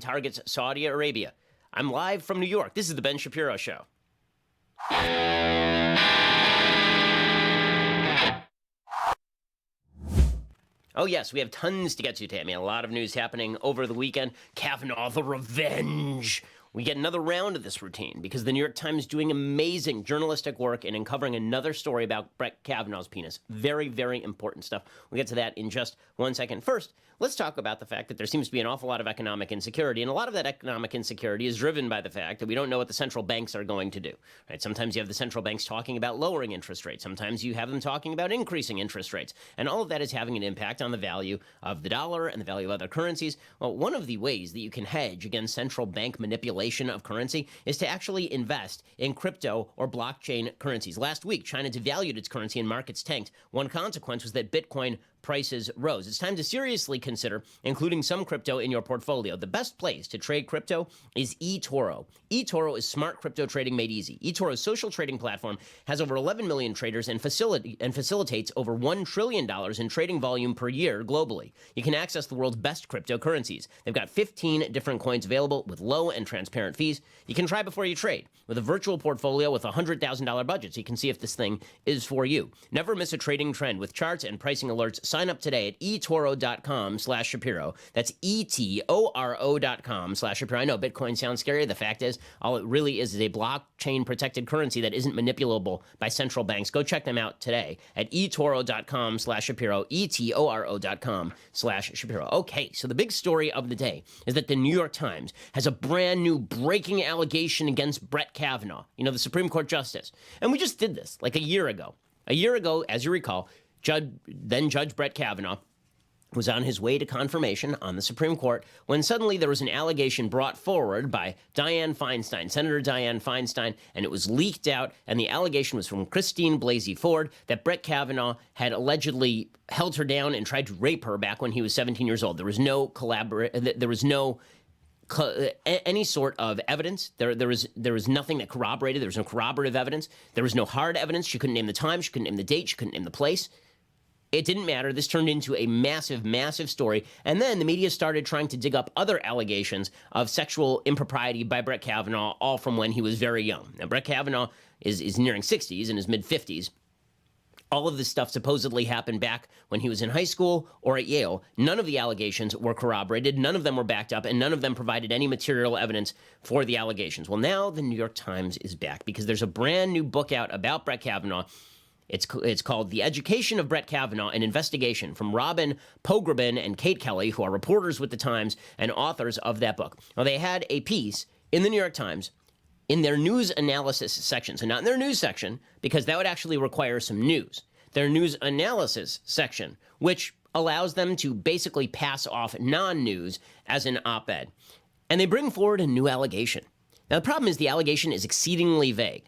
targets Saudi Arabia. I'm live from New York. This is the Ben Shapiro Show. Oh, yes, we have tons to get to today. I mean, a lot of news happening over the weekend. Kavanaugh, the revenge. We get another round of this routine because the New York Times is doing amazing journalistic work in uncovering another story about Brett Kavanaugh's penis. Very, very important stuff. We'll get to that in just 1 second. First, let's talk about the fact that there seems to be an awful lot of economic insecurity, and a lot of that economic insecurity is driven by the fact that we don't know what the central banks are going to do. Right? Sometimes you have the central banks talking about lowering interest rates. Sometimes you have them talking about increasing interest rates. And all of that is having an impact on the value of the dollar and the value of other currencies. Well, one of the ways that you can hedge against central bank manipulation of currency is to actually invest in crypto or blockchain currencies. Last week, China devalued its currency and markets tanked. One consequence was that Bitcoin prices rose. It's time to seriously consider including some crypto in your portfolio. The best place to trade crypto is eToro. eToro is smart crypto trading made easy. eToro's social trading platform has over 11 million traders and facilitates over $1 trillion in trading volume per year globally. You can access the world's best cryptocurrencies. They've got 15 different coins available with low and transparent fees. You can try before you trade with a virtual portfolio with a $100,000 budget so you can see if this thing is for you. Never miss a trading trend with charts and pricing alerts. Sign up today at eToro.com/Shapiro. That's eToro.com/Shapiro. I know Bitcoin sounds scary. The fact is, all it really is a blockchain protected currency that isn't manipulable by central banks. Go check them out today at eToro.com/Shapiro, eToro.com/Shapiro. Okay, so the big story of the day is that the New York Times has a brand new breaking allegation against Brett Kavanaugh, the Supreme Court justice. And we just did this like a year ago. A year ago, as you recall, then Judge Brett Kavanaugh was on his way to confirmation on the Supreme Court when suddenly there was an allegation brought forward by Senator Dianne Feinstein, and it was leaked out, and the allegation was from Christine Blasey Ford that Brett Kavanaugh had allegedly held her down and tried to rape her back when he was 17 years old. There was no any sort of evidence. There was nothing that corroborated. There was no corroborative evidence. There was no hard evidence. She couldn't name the time. She couldn't name the date. She couldn't name the place. It didn't matter. This turned into a massive, massive story. And then the media started trying to dig up other allegations of sexual impropriety by Brett Kavanaugh, all from when he was very young. Now, Brett Kavanaugh is nearing 60s, in his mid-50s. All of this stuff supposedly happened back when he was in high school or at Yale. None of the allegations were corroborated. None of them were backed up, and none of them provided any material evidence for the allegations. Well, now the New York Times is back because there's a brand new book out about Brett Kavanaugh. It's called The Education of Brett Kavanaugh, an investigation from Robin Pogrebin and Kate Kelly, who are reporters with the Times and authors of that book. Now, they had a piece in the New York Times in their news analysis section. So not in their news section, because that would actually require some news. Their news analysis section, which allows them to basically pass off non-news as an op-ed. And they bring forward a new allegation. Now, the problem is the allegation is exceedingly vague.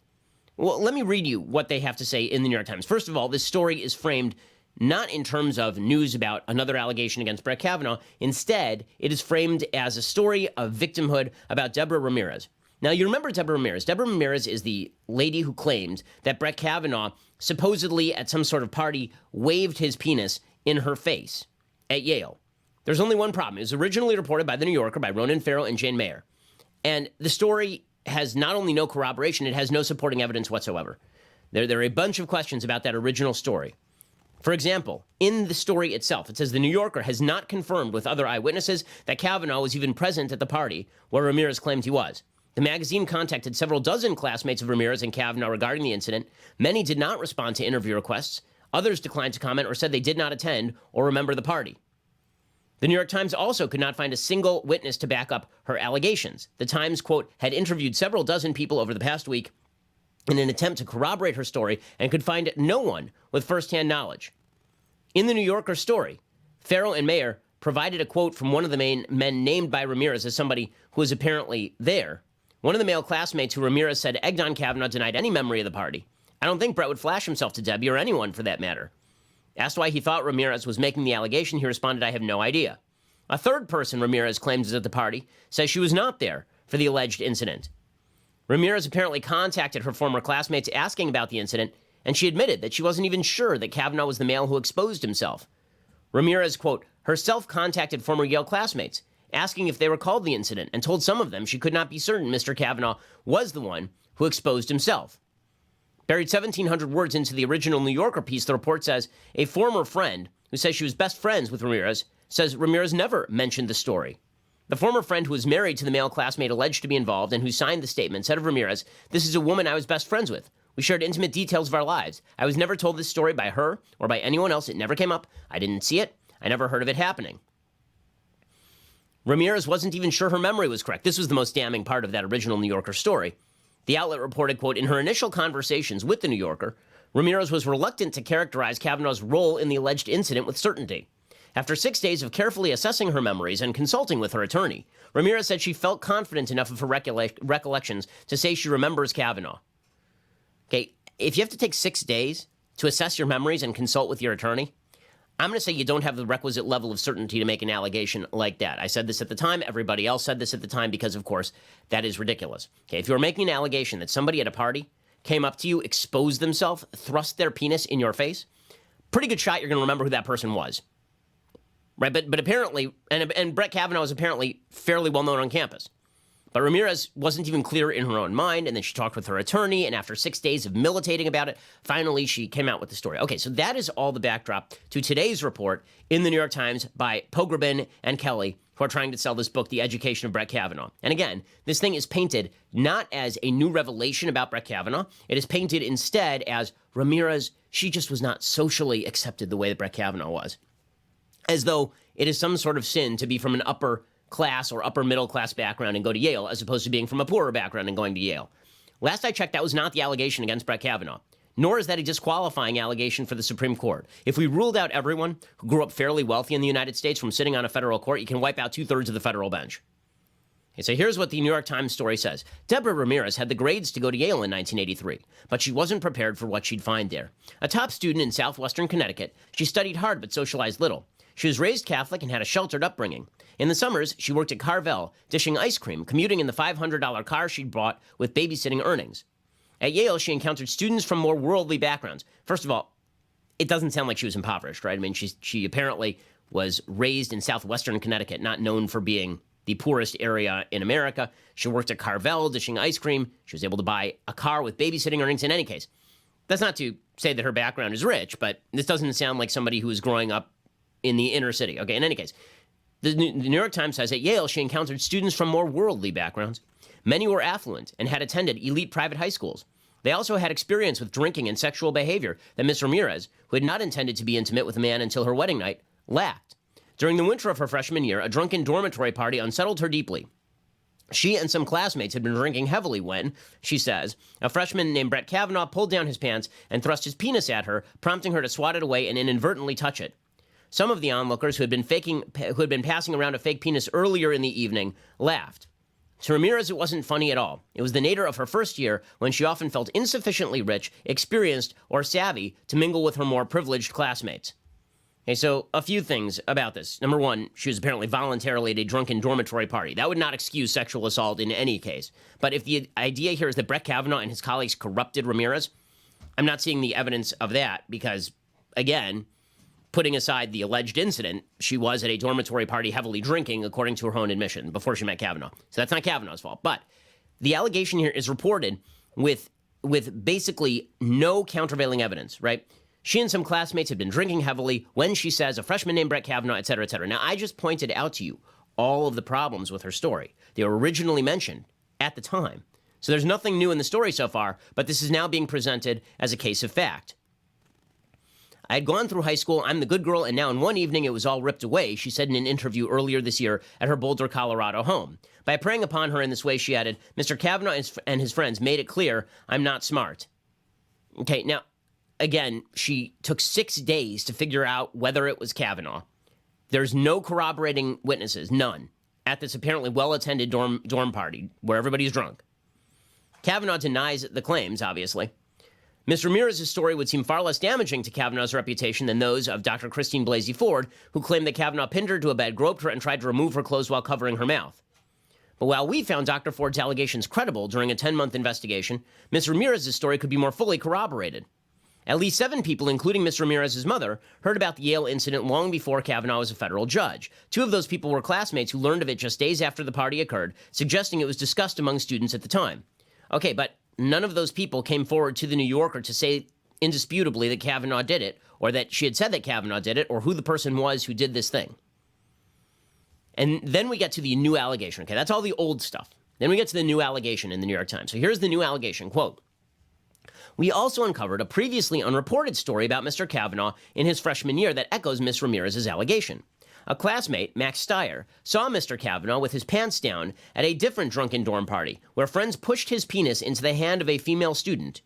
Well, let me read you what they have to say in the New York Times. First of all, this story is framed not in terms of news about another allegation against Brett Kavanaugh. Instead, it is framed as a story of victimhood about Deborah Ramirez. Now, you remember Deborah Ramirez. Deborah Ramirez is the lady who claimed that Brett Kavanaugh supposedly at some sort of party waved his penis in her face at Yale. There's only one problem. It was originally reported by The New Yorker by Ronan Farrow and Jane Mayer. And the story has not only no corroboration, it has no supporting evidence whatsoever. There are a bunch of questions about that original story. For example, in the story itself, it says The New Yorker has not confirmed with other eyewitnesses that Kavanaugh was even present at the party where Ramirez claimed he was. The magazine contacted several dozen classmates of Ramirez and Kavanaugh regarding the incident. Many did not respond to interview requests. Others declined to comment or said they did not attend or remember the party. The New York Times also could not find a single witness to back up her allegations. The Times, quote, had interviewed several dozen people over the past week in an attempt to corroborate her story and could find no one with firsthand knowledge. In the New Yorker story, Farrow and Mayer provided a quote from one of the main men named by Ramirez as somebody who was apparently there. One of the male classmates who Ramirez said egged on Kavanaugh denied any memory of the party. I don't think Brett would flash himself to Debbie or anyone for that matter. Asked why he thought Ramirez was making the allegation, he responded, I have no idea. A third person Ramirez claims is at the party says she was not there for the alleged incident. Ramirez apparently contacted her former classmates asking about the incident, and she admitted that she wasn't even sure that Kavanaugh was the male who exposed himself. Ramirez, quote, herself contacted former Yale classmates, asking if they recalled the incident, and told some of them she could not be certain Mr. Kavanaugh was the one who exposed himself. Buried 1,700 words into the original New Yorker piece, the report says a former friend who says she was best friends with Ramirez says Ramirez never mentioned the story. The former friend who was married to the male classmate alleged to be involved and who signed the statement said of Ramirez, "This is a woman I was best friends with. We shared intimate details of our lives. I was never told this story by her or by anyone else. It never came up. I didn't see it. I never heard of it happening." Ramirez wasn't even sure her memory was correct. This was the most damning part of that original New Yorker story. The outlet reported, quote, "In her initial conversations with the New Yorker, Ramirez was reluctant to characterize Kavanaugh's role in the alleged incident with certainty. After 6 days of carefully assessing her memories and consulting with her attorney, Ramirez said she felt confident enough of her recollections to say she remembers Kavanaugh." Okay, if you have to take 6 days to assess your memories and consult with your attorney, I'm going to say you don't have the requisite level of certainty to make an allegation like that. I said this at the time. Everybody else said this at the time because, of course, that is ridiculous. Okay, if you were making an allegation that somebody at a party came up to you, exposed themselves, thrust their penis in your face, pretty good shot you're going to remember who that person was. Right, but apparently, and Brett Kavanaugh is apparently fairly well known on campus. But Ramirez wasn't even clear in her own mind, and then she talked with her attorney, and after 6 days of militating about it, finally she came out with the story. Okay, so that is all the backdrop to today's report in the New York Times by Pograbin and Kelly, who are trying to sell this book, The Education of Brett Kavanaugh. And again, this thing is painted not as a new revelation about Brett Kavanaugh. It is painted instead as Ramirez, she just was not socially accepted the way that Brett Kavanaugh was. As though it is some sort of sin to be from an upper class or upper middle class background and go to Yale, as opposed to being from a poorer background and going to Yale. Last I checked, that was not the allegation against Brett Kavanaugh, nor is that a disqualifying allegation for the Supreme Court. If we ruled out everyone who grew up fairly wealthy in the United States from sitting on a federal court, you can wipe out 2/3 of the federal bench. Okay, so here's what the New York Times story says. Deborah Ramirez had the grades to go to Yale in 1983, but she wasn't prepared for what she'd find there. A top student in southwestern Connecticut, she studied hard but socialized little. She was raised Catholic and had a sheltered upbringing. In the summers, she worked at Carvel, dishing ice cream, commuting in the $500 car she'd bought with babysitting earnings. At Yale, she encountered students from more worldly backgrounds. First of all, it doesn't sound like she was impoverished, right? I mean, she apparently was raised in southwestern Connecticut, not known for being the poorest area in America. She worked at Carvel, dishing ice cream. She was able to buy a car with babysitting earnings. In any case, that's not to say that her background is rich, but this doesn't sound like somebody who was growing up in the inner city. Okay, in any case, the New York Times says at Yale, she encountered students from more worldly backgrounds. Many were affluent and had attended elite private high schools. They also had experience with drinking and sexual behavior that Miss Ramirez, who had not intended to be intimate with a man until her wedding night, lacked. During the winter of her freshman year, a drunken dormitory party unsettled her deeply. She and some classmates had been drinking heavily when, she says, a freshman named Brett Kavanaugh pulled down his pants and thrust his penis at her, prompting her to swat it away and inadvertently touch it. Some of the onlookers who had been passing around a fake penis earlier in the evening laughed. To Ramirez, it wasn't funny at all. It was the nadir of her first year when she often felt insufficiently rich, experienced, or savvy to mingle with her more privileged classmates. Okay, so a few things about this. Number one, she was apparently voluntarily at a drunken dormitory party. That would not excuse sexual assault in any case. But if the idea here is that Brett Kavanaugh and his colleagues corrupted Ramirez, I'm not seeing the evidence of that because, again, putting aside the alleged incident, she was at a dormitory party heavily drinking, according to her own admission, before she met Kavanaugh. So that's not Kavanaugh's fault. But the allegation here is reported with basically no countervailing evidence, right? She and some classmates had been drinking heavily when she says a freshman named Brett Kavanaugh, et cetera, et cetera. Now, I just pointed out to you all of the problems with her story. They were originally mentioned at the time. So there's nothing new in the story so far, but this is now being presented as a case of fact. I had gone through high school, I'm the good girl, and now in one evening it was all ripped away, she said in an interview earlier this year at her Boulder, Colorado home. By preying upon her in this way, she added, Mr. Kavanaugh and his friends made it clear I'm not smart. Okay, now, again, she took 6 days to figure out whether it was Kavanaugh. There's no corroborating witnesses, none, at this apparently well-attended dorm party where everybody's drunk. Kavanaugh denies the claims, obviously. Ms. Ramirez's story would seem far less damaging to Kavanaugh's reputation than those of Dr. Christine Blasey Ford, who claimed that Kavanaugh pinned her to a bed, groped her, and tried to remove her clothes while covering her mouth. But while we found Dr. Ford's allegations credible during a 10-month investigation, Ms. Ramirez's story could be more fully corroborated. At least 7 people, including Ms. Ramirez's mother, heard about the Yale incident long before Kavanaugh was a federal judge. 2 of those people were classmates who learned of it just days after the party occurred, suggesting it was discussed among students at the time. Okay, but none of those people came forward to the New Yorker to say indisputably that Kavanaugh did it, or that she had said that Kavanaugh did it, or who the person was who did this thing. And then we get to the new allegation. Okay, that's all the old stuff. Then we get to the new allegation in the New York Times. So here's the new allegation, quote, "We also uncovered a previously unreported story about Mr. Kavanaugh in his freshman year that echoes Ms. Ramirez's allegation. A classmate, Max Steyer, saw Mr. Kavanaugh with his pants down at a different drunken dorm party, where friends pushed his penis into the hand of a female student.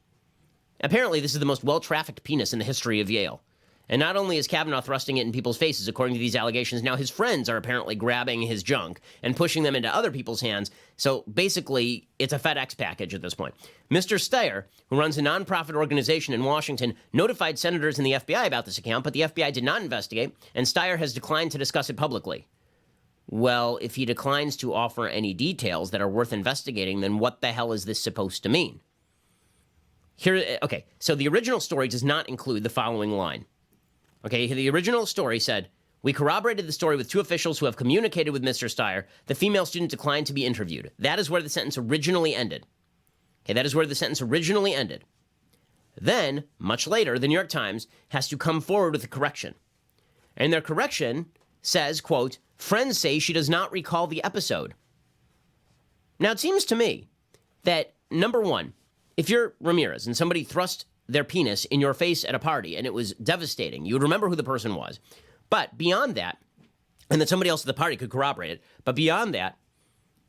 Apparently, this is the most well-trafficked penis in the history of Yale. And not only is Kavanaugh thrusting it in people's faces, according to these allegations, now his friends are apparently grabbing his junk and pushing them into other people's hands. So basically, it's a FedEx package at this point. Mr. Steyer, who runs a nonprofit organization in Washington, notified senators and the FBI about this account, but the FBI did not investigate, and Steyer has declined to discuss it publicly." Well, if he declines to offer any details that are worth investigating, then what the hell is this supposed to mean? Okay, so the original story does not include the following line. Okay, the original story said, "We corroborated the story with 2 officials who have communicated with Mr. Steyer. The female student declined to be interviewed." That is where the sentence originally ended. Okay, that is where the sentence originally ended. Then, much later, the New York Times has to come forward with a correction. And their correction says, quote, "Friends say she does not recall the episode." Now, it seems to me that, number one, if you're Ramirez and somebody thrust their penis in your face at a party and it was devastating, you would remember who the person was. But beyond that, and that somebody else at the party could corroborate it, but beyond that,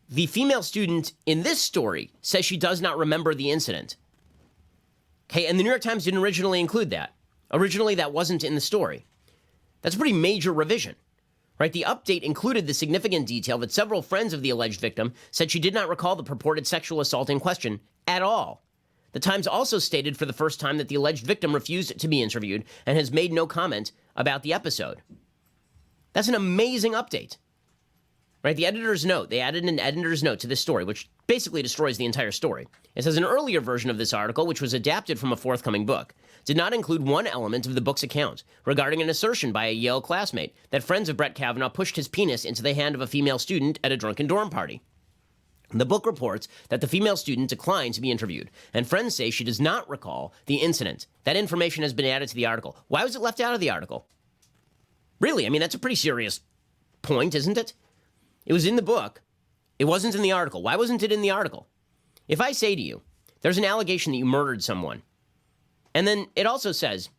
the female student in this story says she does not remember the incident. Okay, and the New York Times didn't originally include that. Originally, that wasn't in the story. That's a pretty major revision, right? The update included the significant detail that several friends of the alleged victim said she did not recall the purported sexual assault in question at all. The Times also stated for the first time that the alleged victim refused to be interviewed and has made no comment about the episode. That's an amazing update, right? The editor's note, they added an editor's note to this story, which basically destroys the entire story. It says an earlier version of this article, which was adapted from a forthcoming book, did not include one element of the book's account regarding an assertion by a Yale classmate that friends of Brett Kavanaugh pushed his penis into the hand of a female student at a drunken dorm party. The book reports that the female student declined to be interviewed, and friends say she does not recall the incident. That information has been added to the article. Why was it left out of the article? Really, I mean, that's a pretty serious point, isn't it? It was in the book. It wasn't in the article. Why wasn't it in the article? If I say to you, there's an allegation that you murdered someone, and then it also says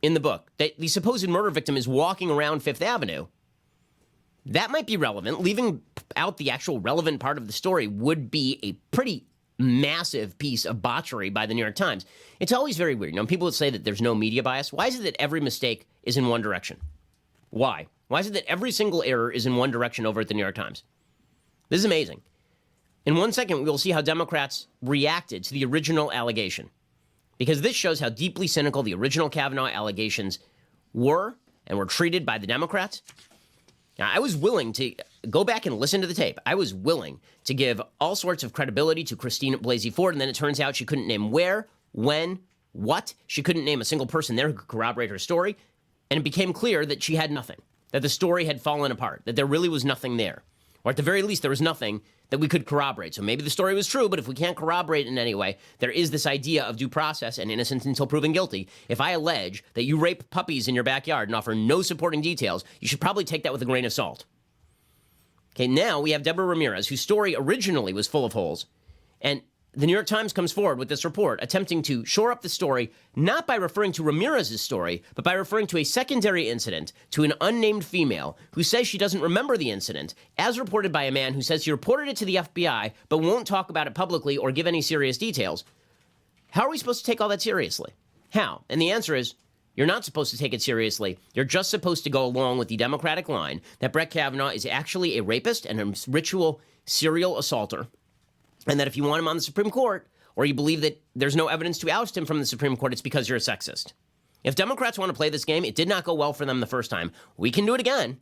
in the book that the supposed murder victim is walking around Fifth Avenue, that might be relevant. Leaving out the actual relevant part of the story would be a pretty massive piece of botchery by the New York Times. It's always very weird. Now, people would say that there's no media bias. Why is it that every mistake is in one direction? Why? Why is it that every single error is in one direction over at the New York Times? This is amazing. In 1 second, we'll see how Democrats reacted to the original allegation, because this shows how deeply cynical the original Kavanaugh allegations were and were treated by the Democrats. Now, I was willing to go back and listen to the tape. I was willing to give all sorts of credibility to Christine Blasey Ford, and then it turns out she couldn't name where, when, what. She couldn't name a single person there who could corroborate her story, and it became clear that she had nothing, that the story had fallen apart, that there really was nothing there. Or at the very least, there was nothing that we could corroborate. So maybe the story was true, but if we can't corroborate in any way, there is this idea of due process and innocence until proven guilty. If I allege that you rape puppies in your backyard and offer no supporting details, you should probably take that with a grain of salt. Okay, now we have Deborah Ramirez, whose story originally was full of holes. And the New York Times comes forward with this report attempting to shore up the story, not by referring to Ramirez's story, but by referring to a secondary incident to an unnamed female who says she doesn't remember the incident, as reported by a man who says he reported it to the FBI, but won't talk about it publicly or give any serious details. How are we supposed to take all that seriously? How? And the answer is, you're not supposed to take it seriously. You're just supposed to go along with the Democratic line that Brett Kavanaugh is actually a rapist and a ritual serial assaulter, and that if you want him on the Supreme Court, or you believe that there's no evidence to oust him from the Supreme Court, it's because you're a sexist. If Democrats want to play this game, it did not go well for them the first time. We can do it again,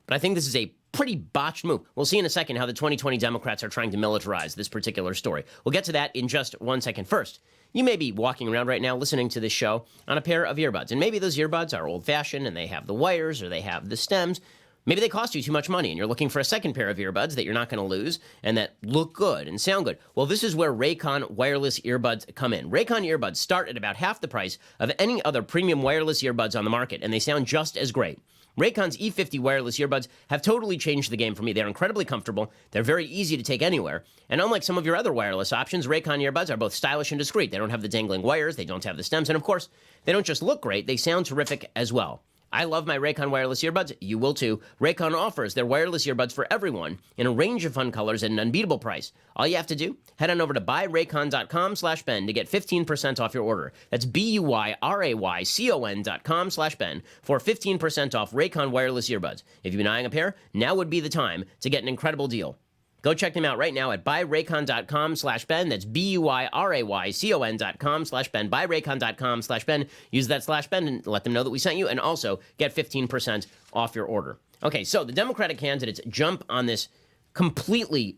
but I think this is a pretty botched move. We'll see in a second how the 2020 Democrats are trying to militarize this particular story. We'll get to that in just 1 second. First, you may be walking around right now listening to this show on a pair of earbuds, and maybe those earbuds are old-fashioned and they have the wires or they have the stems. Maybe they cost you too much money and you're looking for a second pair of earbuds that you're not going to lose and that look good and sound good. Well, this is where Raycon wireless earbuds come in. Raycon earbuds start at about half the price of any other premium wireless earbuds on the market, and they sound just as great. Raycon's E50 wireless earbuds have totally changed the game for me. They're incredibly comfortable, they're very easy to take anywhere, and unlike some of your other wireless options, Raycon earbuds are both stylish and discreet. They don't have the dangling wires, they don't have the stems, and of course, they don't just look great, they sound terrific as well. I love my Raycon wireless earbuds. You will too. Raycon offers their wireless earbuds for everyone in a range of fun colors at an unbeatable price. All you have to do, head on over to buyraycon.com/Ben to get 15% off your order. That's BUYRAYCON.com/Ben for 15% off Raycon wireless earbuds. If you've been eyeing a pair, now would be the time to get an incredible deal. Go check them out right now at buyraycon.com/Ben. That's BUYRAYCON.com/Ben. Buyraycon.com/Ben. Use that /Ben and let them know that we sent you, and also get 15% off your order. Okay, so the Democratic candidates jump on this completely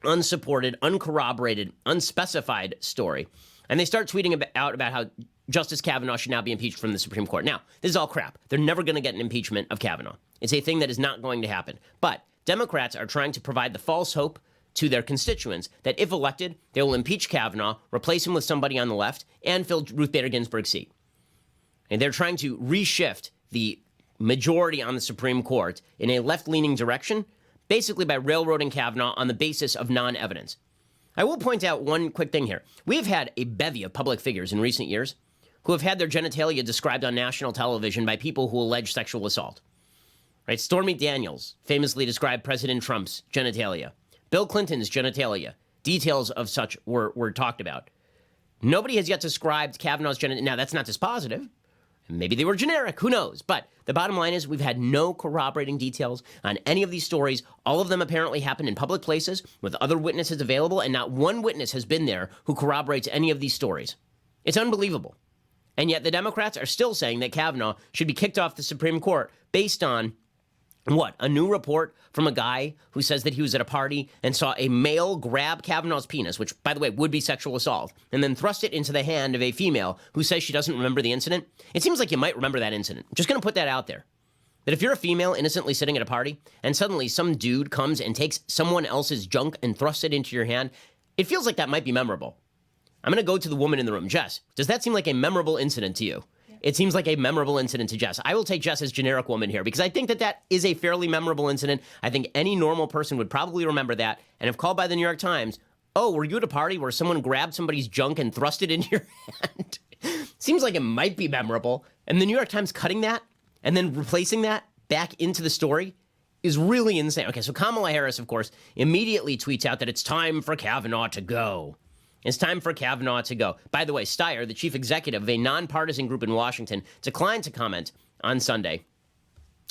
unsupported, uncorroborated, unspecified story, and they start tweeting out about how Justice Kavanaugh should now be impeached from the Supreme Court. Now, this is all crap. They're never going to get an impeachment of Kavanaugh. It's a thing that is not going to happen. But Democrats are trying to provide the false hope to their constituents that if elected, they will impeach Kavanaugh, replace him with somebody on the left, and fill Ruth Bader Ginsburg's seat. And they're trying to reshift the majority on the Supreme Court in a left-leaning direction, basically by railroading Kavanaugh on the basis of non-evidence. I will point out one quick thing here. We have had a bevy of public figures in recent years who have had their genitalia described on national television by people who allege sexual assault. Right? Stormy Daniels famously described President Trump's genitalia. Bill Clinton's genitalia. Details of such were talked about. Nobody has yet described Kavanaugh's genitalia. Now, that's not dispositive. Maybe they were generic. Who knows? But the bottom line is we've had no corroborating details on any of these stories. All of them apparently happened in public places with other witnesses available, and not one witness has been there who corroborates any of these stories. It's unbelievable. And yet the Democrats are still saying that Kavanaugh should be kicked off the Supreme Court based on what? A new report from a guy who says that he was at a party and saw a male grab Kavanaugh's penis, which, by the way, would be sexual assault, and then thrust it into the hand of a female who says she doesn't remember the incident. It seems like you might remember that incident. I'm just going to put that out there. That if you're a female innocently sitting at a party and suddenly some dude comes and takes someone else's junk and thrusts it into your hand, it feels like that might be memorable. I'm going to go to the woman in the room. Jess, does that seem like a memorable incident to you? It seems like a memorable incident to Jess. I will take Jess as generic woman here because I think that is a fairly memorable incident. I think any normal person would probably remember that. And if called by the New York Times, oh, were you at a party where someone grabbed somebody's junk and thrust it into your hand? Seems like it might be memorable. And the New York Times cutting that and then replacing that back into the story is really insane. Okay, so Kamala Harris, of course, immediately tweets out that it's time for Kavanaugh to go. It's time for Kavanaugh to go. By the way, Steyer, the chief executive of a nonpartisan group in Washington, declined to comment on Sunday.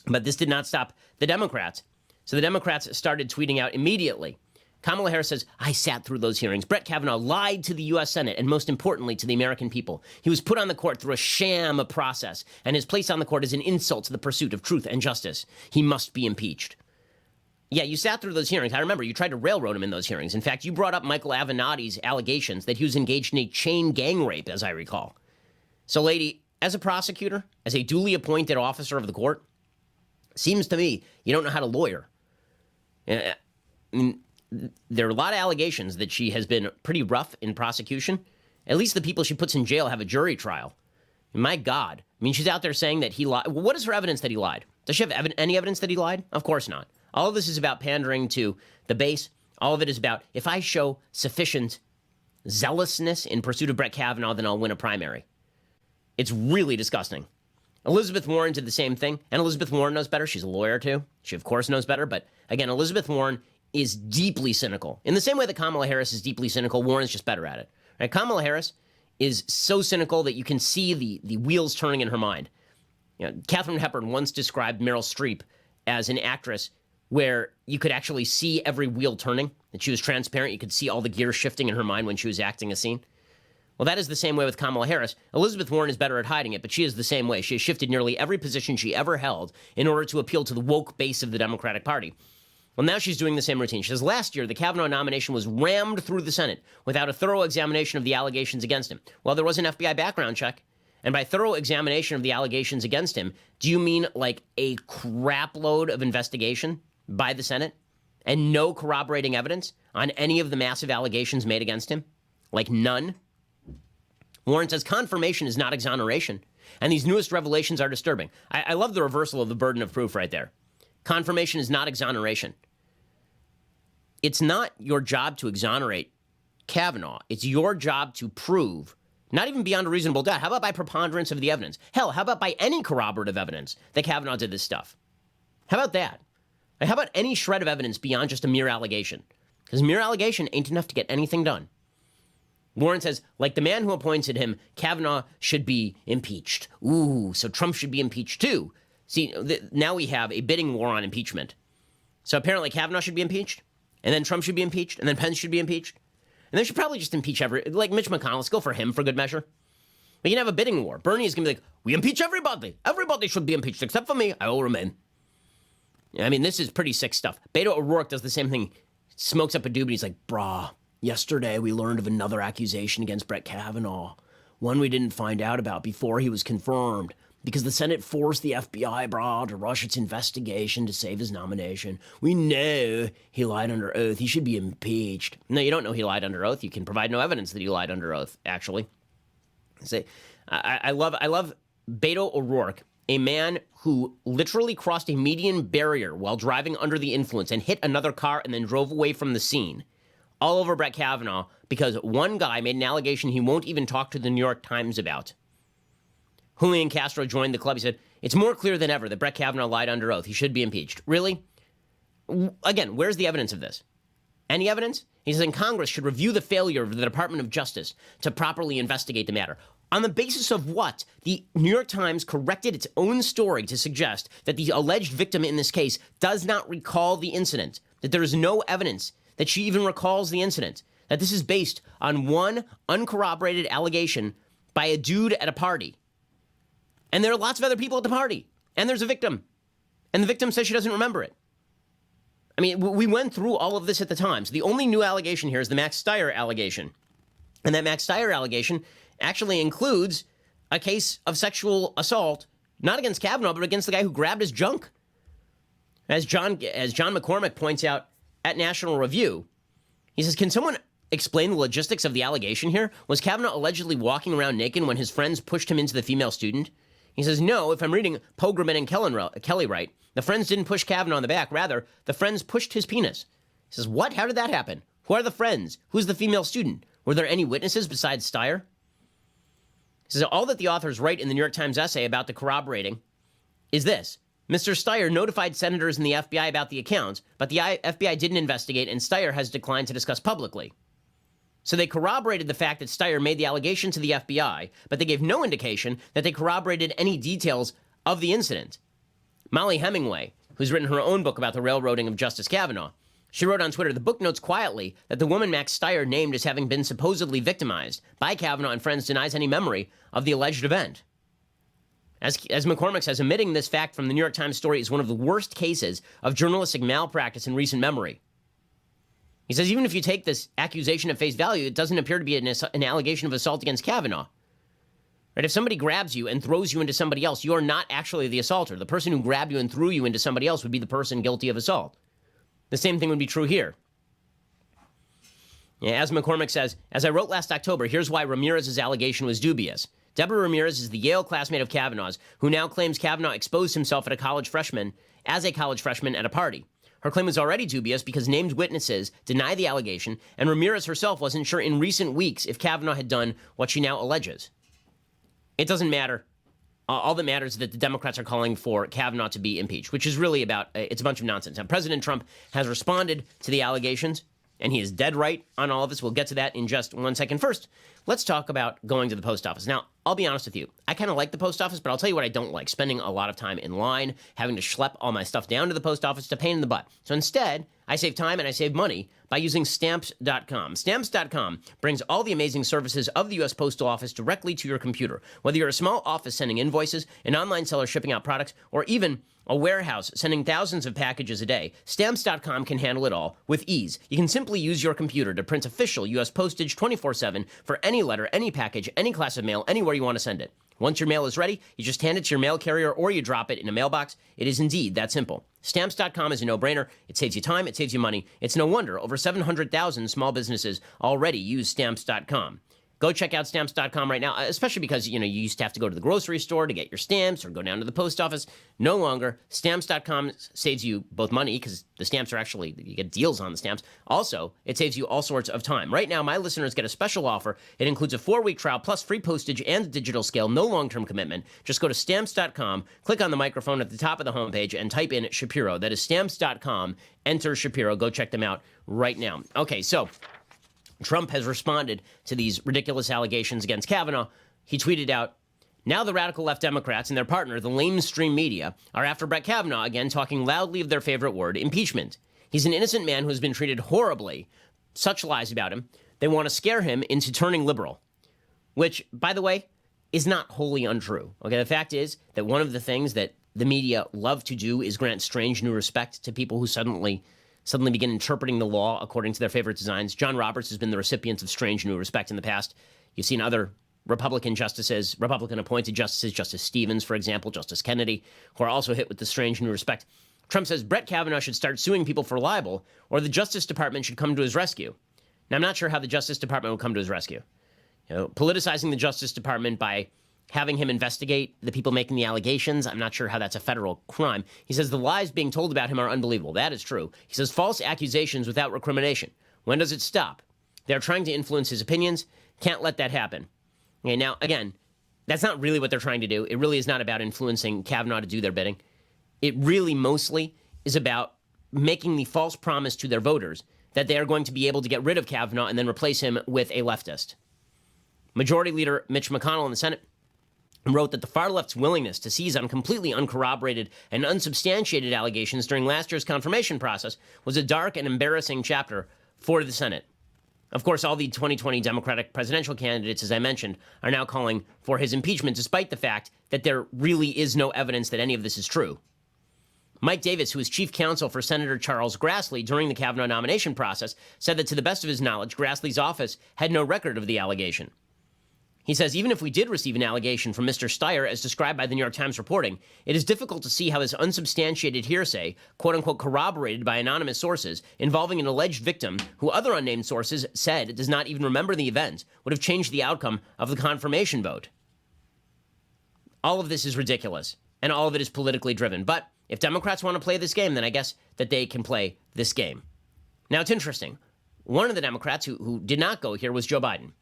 But this did not stop the Democrats. So the Democrats started tweeting out immediately. Kamala Harris says, I sat through those hearings. Brett Kavanaugh lied to the U.S. Senate and, most importantly, to the American people. He was put on the court through a sham process, and his place on the court is an insult to the pursuit of truth and justice. He must be impeached. Yeah, you sat through those hearings. I remember you tried to railroad him in those hearings. In fact, you brought up Michael Avenatti's allegations that he was engaged in a chain gang rape, as I recall. So, lady, as a prosecutor, as a duly appointed officer of the court, seems to me you don't know how to lawyer. I mean, there are a lot of allegations that she has been pretty rough in prosecution. At least the people she puts in jail have a jury trial. My God. I mean, she's out there saying that he lied. What is her evidence that he lied? Does she have any evidence that he lied? Of course not. All of this is about pandering to the base. All of it is about, if I show sufficient zealousness in pursuit of Brett Kavanaugh, then I'll win a primary. It's really disgusting. Elizabeth Warren did the same thing, and Elizabeth Warren knows better. She's a lawyer, too. She, of course, knows better. But, again, Elizabeth Warren is deeply cynical. In the same way that Kamala Harris is deeply cynical, Warren's just better at it. Right? Kamala Harris is so cynical that you can see the wheels turning in her mind. You know, Katharine Hepburn once described Meryl Streep as an actress where you could actually see every wheel turning, that she was transparent. You could see all the gears shifting in her mind when she was acting a scene. Well, that is the same way with Kamala Harris. Elizabeth Warren is better at hiding it, but she is the same way. She has shifted nearly every position she ever held in order to appeal to the woke base of the Democratic Party. Well, now she's doing the same routine. She says last year, the Kavanaugh nomination was rammed through the Senate without a thorough examination of the allegations against him. Well, there was an FBI background check. And by thorough examination of the allegations against him, do you mean like a crap load of investigation by the Senate and no corroborating evidence on any of the massive allegations made against him? Like none? Warren says confirmation is not exoneration. And these newest revelations are disturbing. I love the reversal of the burden of proof right there. Confirmation is not exoneration. It's not your job to exonerate Kavanaugh. It's your job to prove, not even beyond a reasonable doubt. How about by preponderance of the evidence? Hell, how about by any corroborative evidence that Kavanaugh did this stuff? How about that? And how about any shred of evidence beyond just a mere allegation? Because mere allegation ain't enough to get anything done. Warren says, like the man who appointed him, Kavanaugh should be impeached. Ooh, so Trump should be impeached too. See, now we have a bidding war on impeachment. So apparently Kavanaugh should be impeached, and then Trump should be impeached, and then Pence should be impeached. And they should probably just impeach like Mitch McConnell. Let's go for him for good measure. We can have a bidding war. Bernie is going to be like, we impeach everybody. Everybody should be impeached except for me. I will remain. I mean, this is pretty sick stuff. Beto O'Rourke does the same thing. Smokes up a doob and he's like, brah, yesterday we learned of another accusation against Brett Kavanaugh. One we didn't find out about before he was confirmed. Because the Senate forced the FBI, brah, to rush its investigation to save his nomination. We know he lied under oath. He should be impeached. No, you don't know he lied under oath. You can provide no evidence that he lied under oath, actually. I love Beto O'Rourke, a man who literally crossed a median barrier while driving under the influence and hit another car and then drove away from the scene. All over Brett Kavanaugh because one guy made an allegation he won't even talk to the New York Times about. Julian Castro joined the club. He said, it's more clear than ever that Brett Kavanaugh lied under oath. He should be impeached. Really? Again, where's the evidence of this? Any evidence? He says, and Congress should review the failure of the Department of Justice to properly investigate the matter. On the basis of what? The New York Times corrected its own story to suggest that the alleged victim in this case does not recall the incident, that there is no evidence that she even recalls the incident, that this is based on one uncorroborated allegation by a dude at a party. And there are lots of other people at the party. And there's a victim. And the victim says she doesn't remember it. I mean, we went through all of this at the time. So the only new allegation here is the Max Stier allegation. And that Max Stier allegation actually includes a case of sexual assault, not against Kavanaugh, but against the guy who grabbed his junk. As John McCormick points out at National Review, he says, can someone explain the logistics of the allegation here? Was Kavanaugh allegedly walking around naked when his friends pushed him into the female student? He says, no, if I'm reading Pogrom and Kelly right, the friends didn't push Kavanaugh in the back. Rather, the friends pushed his penis. He says, what? How did that happen? Who are the friends? Who's the female student? Were there any witnesses besides Stier? He says, all that the authors write in the New York Times essay about the corroborating is this. Mr. Stier notified senators and the FBI about the accounts, but the FBI didn't investigate, and Stier has declined to discuss publicly. So they corroborated the fact that Stier made the allegation to the FBI, but they gave no indication that they corroborated any details of the incident. Molly Hemingway, who's written her own book about the railroading of Justice Kavanaugh, she wrote on Twitter, the book notes quietly that the woman Max Stier named as having been supposedly victimized by Kavanaugh and friends denies any memory of the alleged event. As McCormick says, omitting this fact from the New York Times story is one of the worst cases of journalistic malpractice in recent memory. He says, even if you take this accusation at face value, it doesn't appear to be an allegation of assault against Kavanaugh. Right? If somebody grabs you and throws you into somebody else, you are not actually the assaulter. The person who grabbed you and threw you into somebody else would be the person guilty of assault. The same thing would be true here. Yeah, as McCormick says, as I wrote last October, here's why Ramirez's allegation was dubious. Deborah Ramirez is the Yale classmate of Kavanaugh's, who now claims Kavanaugh exposed himself as a college freshman at a party. Her claim was already dubious because named witnesses deny the allegation, and Ramirez herself wasn't sure in recent weeks if Kavanaugh had done what she now alleges. It doesn't matter. All that matters is that the Democrats are calling for Kavanaugh to be impeached, which is really it's a bunch of nonsense. Now, President Trump has responded to the allegations, and he is dead right on all of this. We'll get to that in just 1 second. First, let's talk about going to the post office. Now, I'll be honest with you. I kind of like the post office, but I'll tell you what I don't like. Spending a lot of time in line, having to schlep all my stuff down to the post office. It's a pain in the butt. So instead, I save time and I save money by using Stamps.com. Stamps.com brings all the amazing services of the U.S. Postal Office directly to your computer. Whether you're a small office sending invoices, an online seller shipping out products, or even a warehouse sending thousands of packages a day, Stamps.com can handle it all with ease. You can simply use your computer to print official U.S. postage 24/7 for any letter, any package, any class of mail, anywhere you want to send it. Once your mail is ready, you just hand it to your mail carrier or you drop it in a mailbox. It is indeed that simple. Stamps.com is a no-brainer. It saves you time. It saves you money. It's no wonder over 700,000 small businesses already use Stamps.com. Go check out Stamps.com right now, especially because, you used to have to go to the grocery store to get your stamps or go down to the post office. No longer. Stamps.com saves you both money because the stamps are actually, you get deals on the stamps. Also, it saves you all sorts of time. Right now, my listeners get a special offer. It includes a 4-week trial plus free postage and a digital scale, no long-term commitment. Just go to Stamps.com, click on the microphone at the top of the homepage, and type in Shapiro. That is Stamps.com. Enter Shapiro. Go check them out right now. Okay, so Trump has responded to these ridiculous allegations against Kavanaugh. He tweeted out, "Now the radical left Democrats and their partner, the lamestream media, are after Brett Kavanaugh again, talking loudly of their favorite word, impeachment. He's an innocent man who has been treated horribly. Such lies about him. They want to scare him into turning liberal." Which, by the way, is not wholly untrue. Okay, the fact is that one of the things that the media love to do is grant strange new respect to people who suddenly begin interpreting the law according to their favorite designs. John Roberts has been the recipient of strange new respect in the past. You've seen other Republican justices, Republican-appointed justices, Justice Stevens, for example, Justice Kennedy, who are also hit with the strange new respect. Trump says Brett Kavanaugh should start suing people for libel, or the Justice Department should come to his rescue. Now, I'm not sure how the Justice Department will come to his rescue. Politicizing the Justice Department by having him investigate the people making the allegations, I'm not sure how that's a federal crime. He says the lies being told about him are unbelievable. That is true. He says false accusations without recrimination. When does it stop? They're trying to influence his opinions. Can't let that happen. Okay, now, again, that's not really what they're trying to do. It really is not about influencing Kavanaugh to do their bidding. It really mostly is about making the false promise to their voters that they are going to be able to get rid of Kavanaugh and then replace him with a leftist. Majority Leader Mitch McConnell in the Senate wrote that the far left's willingness to seize on completely uncorroborated and unsubstantiated allegations during last year's confirmation process was a dark and embarrassing chapter for the Senate. Of course, all the 2020 Democratic presidential candidates, as I mentioned, are now calling for his impeachment, despite the fact that there really is no evidence that any of this is true. Mike Davis, who was chief counsel for Senator Charles Grassley during the Kavanaugh nomination process, said that to the best of his knowledge, Grassley's office had no record of the allegation. He says, even if we did receive an allegation from Mr. Steyer, as described by the New York Times reporting, it is difficult to see how this unsubstantiated hearsay, quote-unquote corroborated by anonymous sources, involving an alleged victim who other unnamed sources said does not even remember the event, would have changed the outcome of the confirmation vote. All of this is ridiculous, and all of it is politically driven. But if Democrats want to play this game, then I guess that they can play this game. Now, it's interesting. One of the Democrats who did not go here was Joe Biden.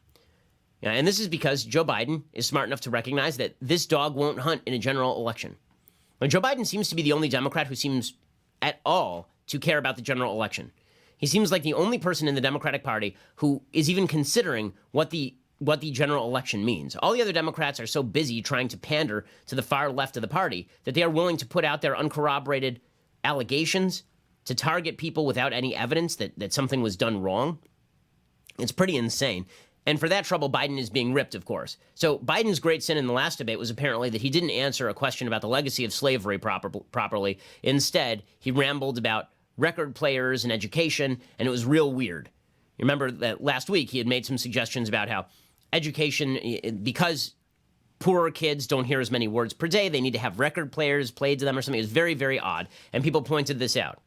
Yeah, and this is because Joe Biden is smart enough to recognize that this dog won't hunt in a general election. But Joe Biden seems to be the only Democrat who seems at all to care about the general election. He seems like the only person in the Democratic Party who is even considering what the general election means. All the other Democrats are so busy trying to pander to the far left of the party that they are willing to put out their uncorroborated allegations to target people without any evidence that something was done wrong. It's pretty insane. And for that trouble, Biden is being ripped, of course. So Biden's great sin in the last debate was apparently that he didn't answer a question about the legacy of slavery properly. Instead, he rambled about record players and education, and it was real weird. You remember that last week he had made some suggestions about how education, because poorer kids don't hear as many words per day, they need to have record players played to them or something. It was very, very odd, and people pointed this out.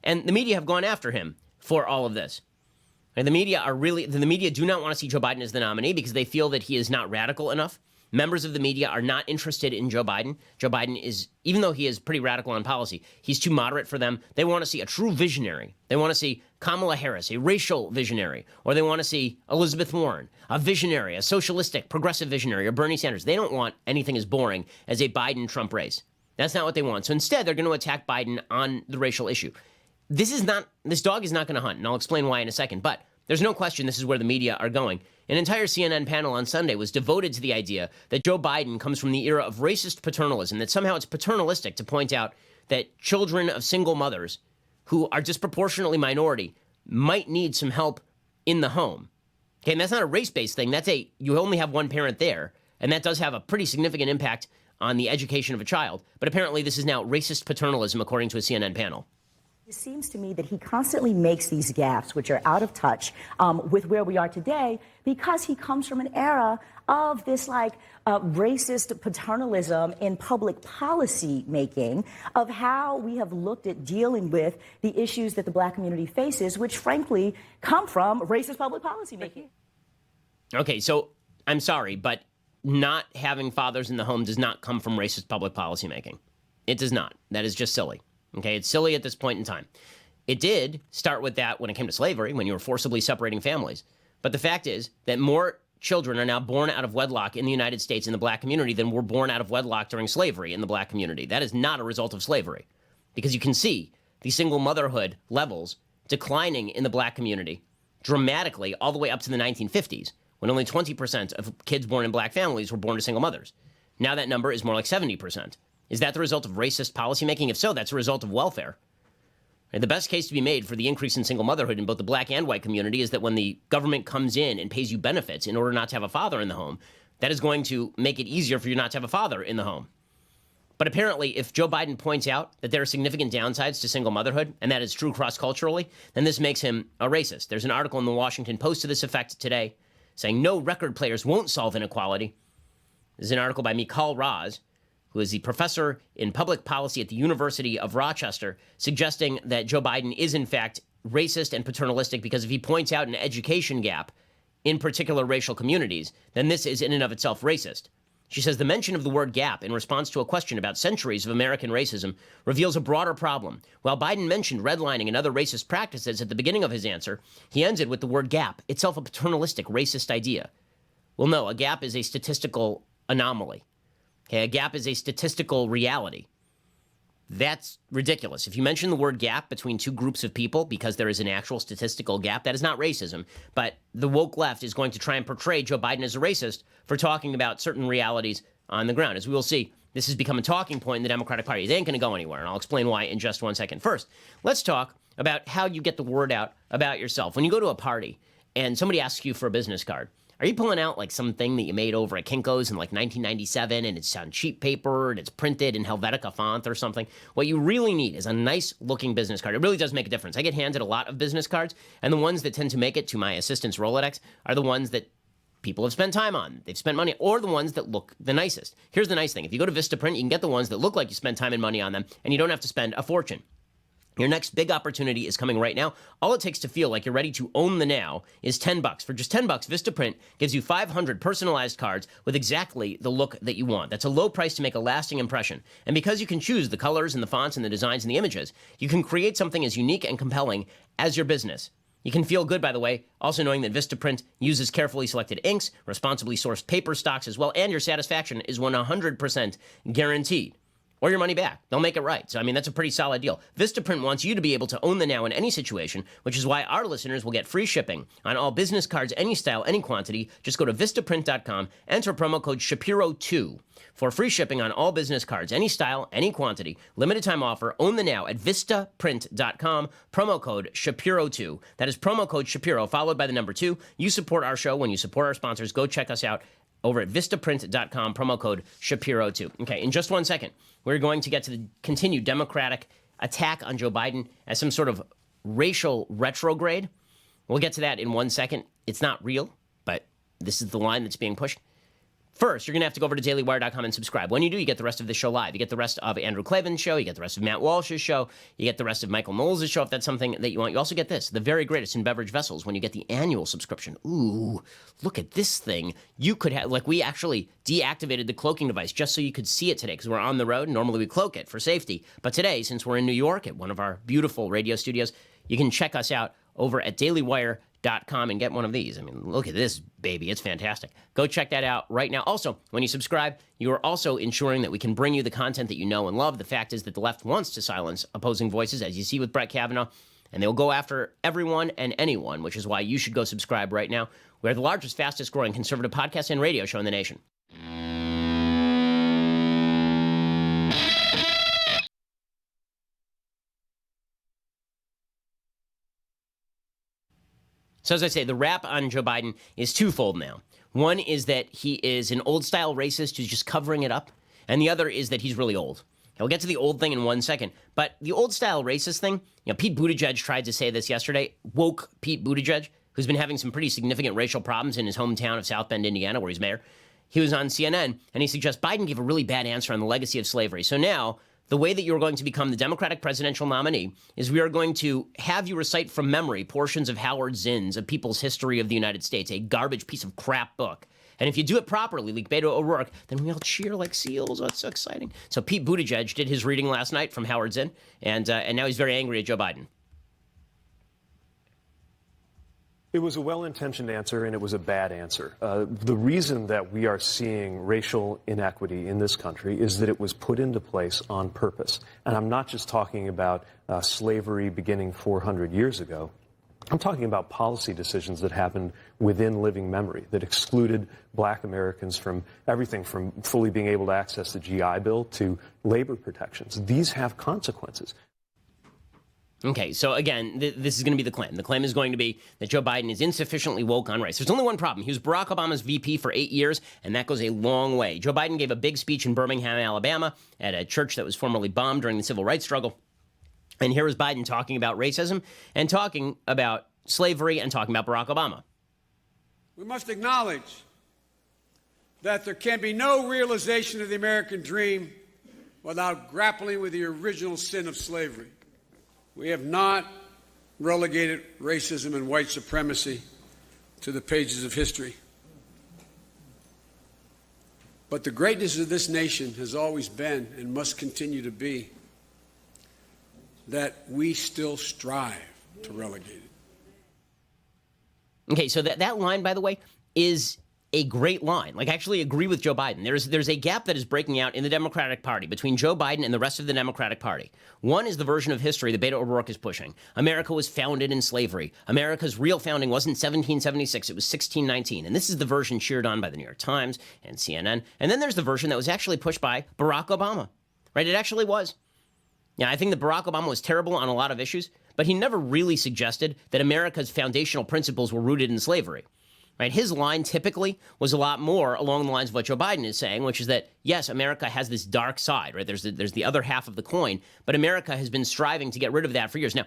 And the media have gone after him for all of this. And the media do not want to see Joe Biden as the nominee because they feel that he is not radical enough. Members of the media are not interested in Joe Biden. Joe Biden is, even though he is pretty radical on policy, he's too moderate for them. They want to see a true visionary. They want to see Kamala Harris, a racial visionary, or they want to see Elizabeth Warren, a visionary, a socialistic, progressive visionary, or Bernie Sanders. They don't want anything as boring as a Biden-Trump race. That's not what they want. So instead, they're going to attack Biden on the racial issue. This dog is not going to hunt, and I'll explain why in a second, but there's no question this is where the media are going. An entire CNN panel on Sunday was devoted to the idea that Joe Biden comes from the era of racist paternalism, that somehow it's paternalistic to point out that children of single mothers who are disproportionately minority might need some help in the home. Okay, and that's not a race-based thing. That's you only have one parent there, and that does have a pretty significant impact on the education of a child. But apparently this is now racist paternalism, according to a CNN panel. It seems to me that he constantly makes these gaffes, which are out of touch with where we are today, because he comes from an era of this racist paternalism in public policy making, of how we have looked at dealing with the issues that the black community faces, which frankly come from racist public policy making. Okay, so I'm sorry, but not having fathers in the home does not come from racist public policy making. It does not. That is just silly. Okay, it's silly at this point in time. It did start with that when it came to slavery, when you were forcibly separating families. But the fact is that more children are now born out of wedlock in the United States in the black community than were born out of wedlock during slavery in the black community. That is not a result of slavery, because you can see the single motherhood levels declining in the black community dramatically all the way up to the 1950s, when only 20% of kids born in black families were born to single mothers. Now that number is more like 70%. Is that the result of racist policymaking? If so, that's a result of welfare. And the best case to be made for the increase in single motherhood in both the black and white community is that when the government comes in and pays you benefits in order not to have a father in the home, that is going to make it easier for you not to have a father in the home. But apparently, if Joe Biden points out that there are significant downsides to single motherhood, and that is true cross-culturally, then this makes him a racist. There's an article in the Washington Post to this effect today saying no record players won't solve inequality. This is an article by Michal Raz, who is the professor in public policy at the University of Rochester, suggesting that Joe Biden is, in fact, racist and paternalistic because if he points out an education gap in particular racial communities, then this is in and of itself racist. She says the mention of the word gap in response to a question about centuries of American racism reveals a broader problem. While Biden mentioned redlining and other racist practices at the beginning of his answer, he ends it with the word gap, itself a paternalistic racist idea. Well, no, a gap is a statistical anomaly. Okay, a gap is a statistical reality. That's ridiculous. If you mention the word gap between two groups of people because there is an actual statistical gap, that is not racism. But the woke left is going to try and portray Joe Biden as a racist for talking about certain realities on the ground. As we will see, this has become a talking point in the Democratic Party. It ain't going to go anywhere, and I'll explain why in just one second. First, let's talk about how you get the word out about yourself. When you go to a party and somebody asks you for a business card, are you pulling out like something that you made over at Kinko's in like 1997 and it's on cheap paper and it's printed in Helvetica font or something? What you really need is a nice looking business card. It really does make a difference. I get handed a lot of business cards, and the ones that tend to make it to my assistant's Rolodex are the ones that people have spent time on. They've spent money, or the ones that look the nicest. Here's the nice thing. If you go to Vistaprint, you can get the ones that look like you spent time and money on them, and you don't have to spend a fortune. Your next big opportunity is coming right now. All it takes to feel like you're ready to own the now is $10. For just $10, Vistaprint gives you 500 personalized cards with exactly the look that you want. That's a low price to make a lasting impression. And because you can choose the colors and the fonts and the designs and the images, you can create something as unique and compelling as your business. You can feel good, by the way, also knowing that Vistaprint uses carefully selected inks, responsibly sourced paper stocks as well, and your satisfaction is 100% guaranteed. Or your money back. They'll make it right. So, I mean, that's a pretty solid deal. Vistaprint wants you to be able to own the now in any situation, which is why our listeners will get free shipping on all business cards, any style, any quantity. Just go to Vistaprint.com, enter promo code Shapiro2 for free shipping on all business cards, any style, any quantity. Limited time offer. Own the now at Vistaprint.com, promo code Shapiro2. That is promo code Shapiro, followed by the number 2. You support our show when you support our sponsors. Go check us out over at Vistaprint.com, promo code Shapiro2. Okay, in just one second, we're going to get to the continued Democratic attack on Joe Biden as some sort of racial retrograde. We'll get to that in 1 second. It's not real, but this is the line that's being pushed. First, you're going to have to go over to dailywire.com and subscribe. When you do, you get the rest of the show live. You get the rest of Andrew Klavan's show. You get the rest of Matt Walsh's show. You get the rest of Michael Knowles' show, if that's something that you want. You also get this, the very greatest in beverage vessels, when you get the annual subscription. Ooh, look at this thing. You could have, like, we actually deactivated the cloaking device just so you could see it today because we're on the road. Normally we cloak it for safety. But today, since we're in New York at one of our beautiful radio studios, you can check us out over at dailywire.com and get one of these. I mean, look at this, baby. It's fantastic. Go check that out right now. Also, when you subscribe, you are also ensuring that we can bring you the content that you know and love. The fact is that the left wants to silence opposing voices, as you see with Brett Kavanaugh, and they will go after everyone and anyone, which is why you should go subscribe right now. We're the largest, fastest growing conservative podcast and radio show in the nation. So as I say, the rap on Joe Biden is twofold now. One is that he is an old-style racist who's just covering it up, and the other is that he's really old. I'll get to the old thing in 1 second, but the old-style racist thing, Pete Buttigieg tried to say this yesterday, woke Pete Buttigieg, who's been having some pretty significant racial problems in his hometown of South Bend, Indiana, where he's mayor. He was on CNN, and he suggests Biden gave a really bad answer on the legacy of slavery. So now, the way that you're going to become the Democratic presidential nominee is we are going to have you recite from memory portions of Howard Zinn's A People's History of the United States, a garbage piece of crap book. And if you do it properly, like Beto O'Rourke, then we all cheer like seals. Oh, it's so exciting. So Pete Buttigieg did his reading last night from Howard Zinn, and now he's very angry at Joe Biden. It was a well-intentioned answer, and it was a bad answer. The reason that we are seeing racial inequity in this country is that it was put into place on purpose. And I'm not just talking about slavery beginning 400 years ago. I'm talking about policy decisions that happened within living memory that excluded black Americans from everything from fully being able to access the GI Bill to labor protections. These have consequences. Okay, so again, this is going to be the claim. The claim is going to be that Joe Biden is insufficiently woke on race. There's only one problem. He was Barack Obama's VP for 8 years, and that goes a long way. Joe Biden gave a big speech in Birmingham, Alabama, at a church that was formerly bombed during the civil rights struggle. And here is Biden talking about racism and talking about slavery and talking about Barack Obama. We must acknowledge that there can be no realization of the American dream without grappling with the original sin of slavery. We have not relegated racism and white supremacy to the pages of history. But the greatness of this nation has always been and must continue to be that we still strive to relegate it. Okay, so that line, by the way, is a great line. Like, I actually agree with Joe Biden. There's a gap that is breaking out in the Democratic Party between Joe Biden and the rest of the Democratic Party. One is the version of history that Beto O'Rourke is pushing. America was founded in slavery. America's real founding wasn't 1776, it was 1619. And this is the version cheered on by the New York Times and CNN. And then there's the version that was actually pushed by Barack Obama, right? It actually was. Yeah, I think that Barack Obama was terrible on a lot of issues, but he never really suggested that America's foundational principles were rooted in slavery. Right? His line typically was a lot more along the lines of what Joe Biden is saying, which is that, yes, America has this dark side, right? There's the other half of the coin, but America has been striving to get rid of that for years. Now,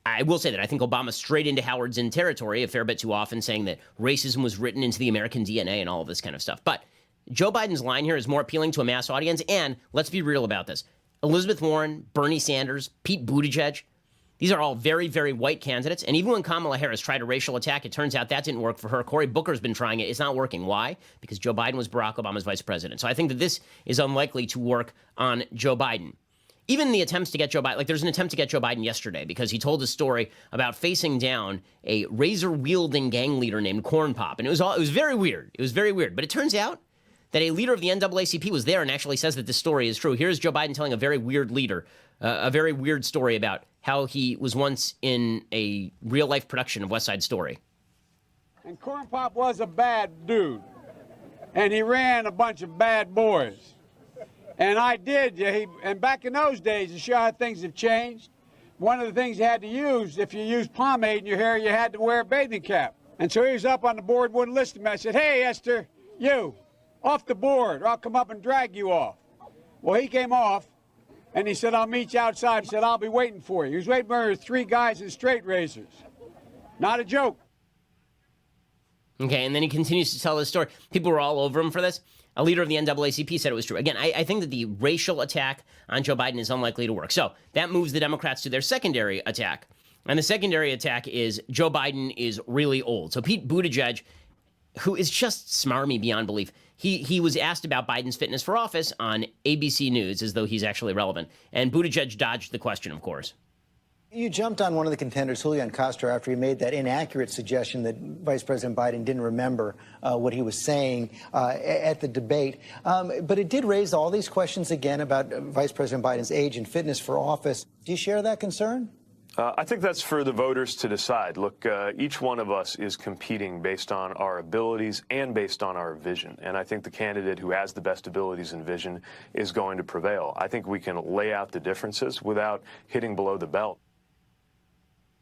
I will say that I think Obama strayed into Howard Zinn territory a fair bit too often, saying that racism was written into the American DNA and all of this kind of stuff. But Joe Biden's line here is more appealing to a mass audience, and let's be real about this. Elizabeth Warren, Bernie Sanders, Pete Buttigieg, these are all very, very white candidates. And even when Kamala Harris tried a racial attack, it turns out that didn't work for her. Cory Booker's been trying it. It's not working. Why? Because Joe Biden was Barack Obama's vice president. So I think that this is unlikely to work on Joe Biden. Even the attempts to get Joe Biden, like there's an attempt to get Joe Biden yesterday because he told a story about facing down a razor-wielding gang leader named Corn Pop. And it was very weird. It was very weird. But it turns out that a leader of the NAACP was there and actually says that this story is true. Here's Joe Biden telling a very weird leader, a very weird story about how he was once in a real-life production of West Side Story. And Corn Pop was a bad dude, and he ran a bunch of bad boys. And I did, and back in those days, to show how things have changed, one of the things you had to use, if you used pomade in your hair, you had to wear a bathing cap. And so he was up on the board, wouldn't listen to me. I said, hey, Esther, you, off the board, or I'll come up and drag you off. Well, he came off. And he said, I'll meet you outside. He said, I'll be waiting for you. He was waiting for 3 guys in straight razors. Not a joke. Okay, and then he continues to tell this story. People were all over him for this. A leader of the NAACP said it was true. Again, I think that the racial attack on Joe Biden is unlikely to work. So that moves the Democrats to their secondary attack. And the secondary attack is Joe Biden is really old. So Pete Buttigieg, who is just smarmy beyond belief, he was asked about Biden's fitness for office on ABC News, as though he's actually relevant. And Buttigieg dodged the question, of course. You jumped on one of the contenders, Julian Castro, after he made that inaccurate suggestion that Vice President Biden didn't remember what he was saying at the debate. But it did raise all these questions again about Vice President Biden's age and fitness for office. Do you share that concern? I think that's for the voters to decide. Look, each one of us is competing based on our abilities and based on our vision. And I think the candidate who has the best abilities and vision is going to prevail. I think we can lay out the differences without hitting below the belt.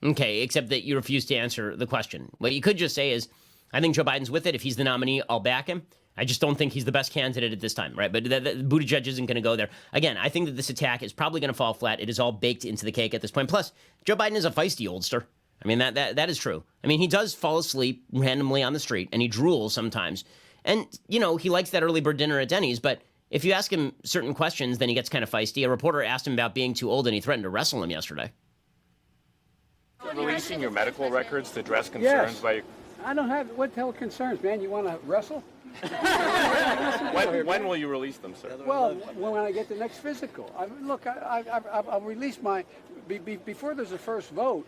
Okay, except that you refuse to answer the question. What you could just say is, I think Joe Biden's with it. If he's the nominee, I'll back him. I just don't think he's the best candidate at this time, right? But Buttigieg isn't going to go there. Again, I think that this attack is probably going to fall flat. It is all baked into the cake at this point. Plus, Joe Biden is a feisty oldster. I mean, that is true. I mean, he does fall asleep randomly on the street, and he drools sometimes. And, you know, he likes that early bird dinner at Denny's, but if you ask him certain questions, then he gets kind of feisty. A reporter asked him about being too old, and he threatened to wrestle him yesterday. Releasing your medical records to address concerns by... I don't have, what the hell concerns, man? You want to wrestle? When will you release them, sir? Well, when I get the next physical. I'll release my, before there's a first vote,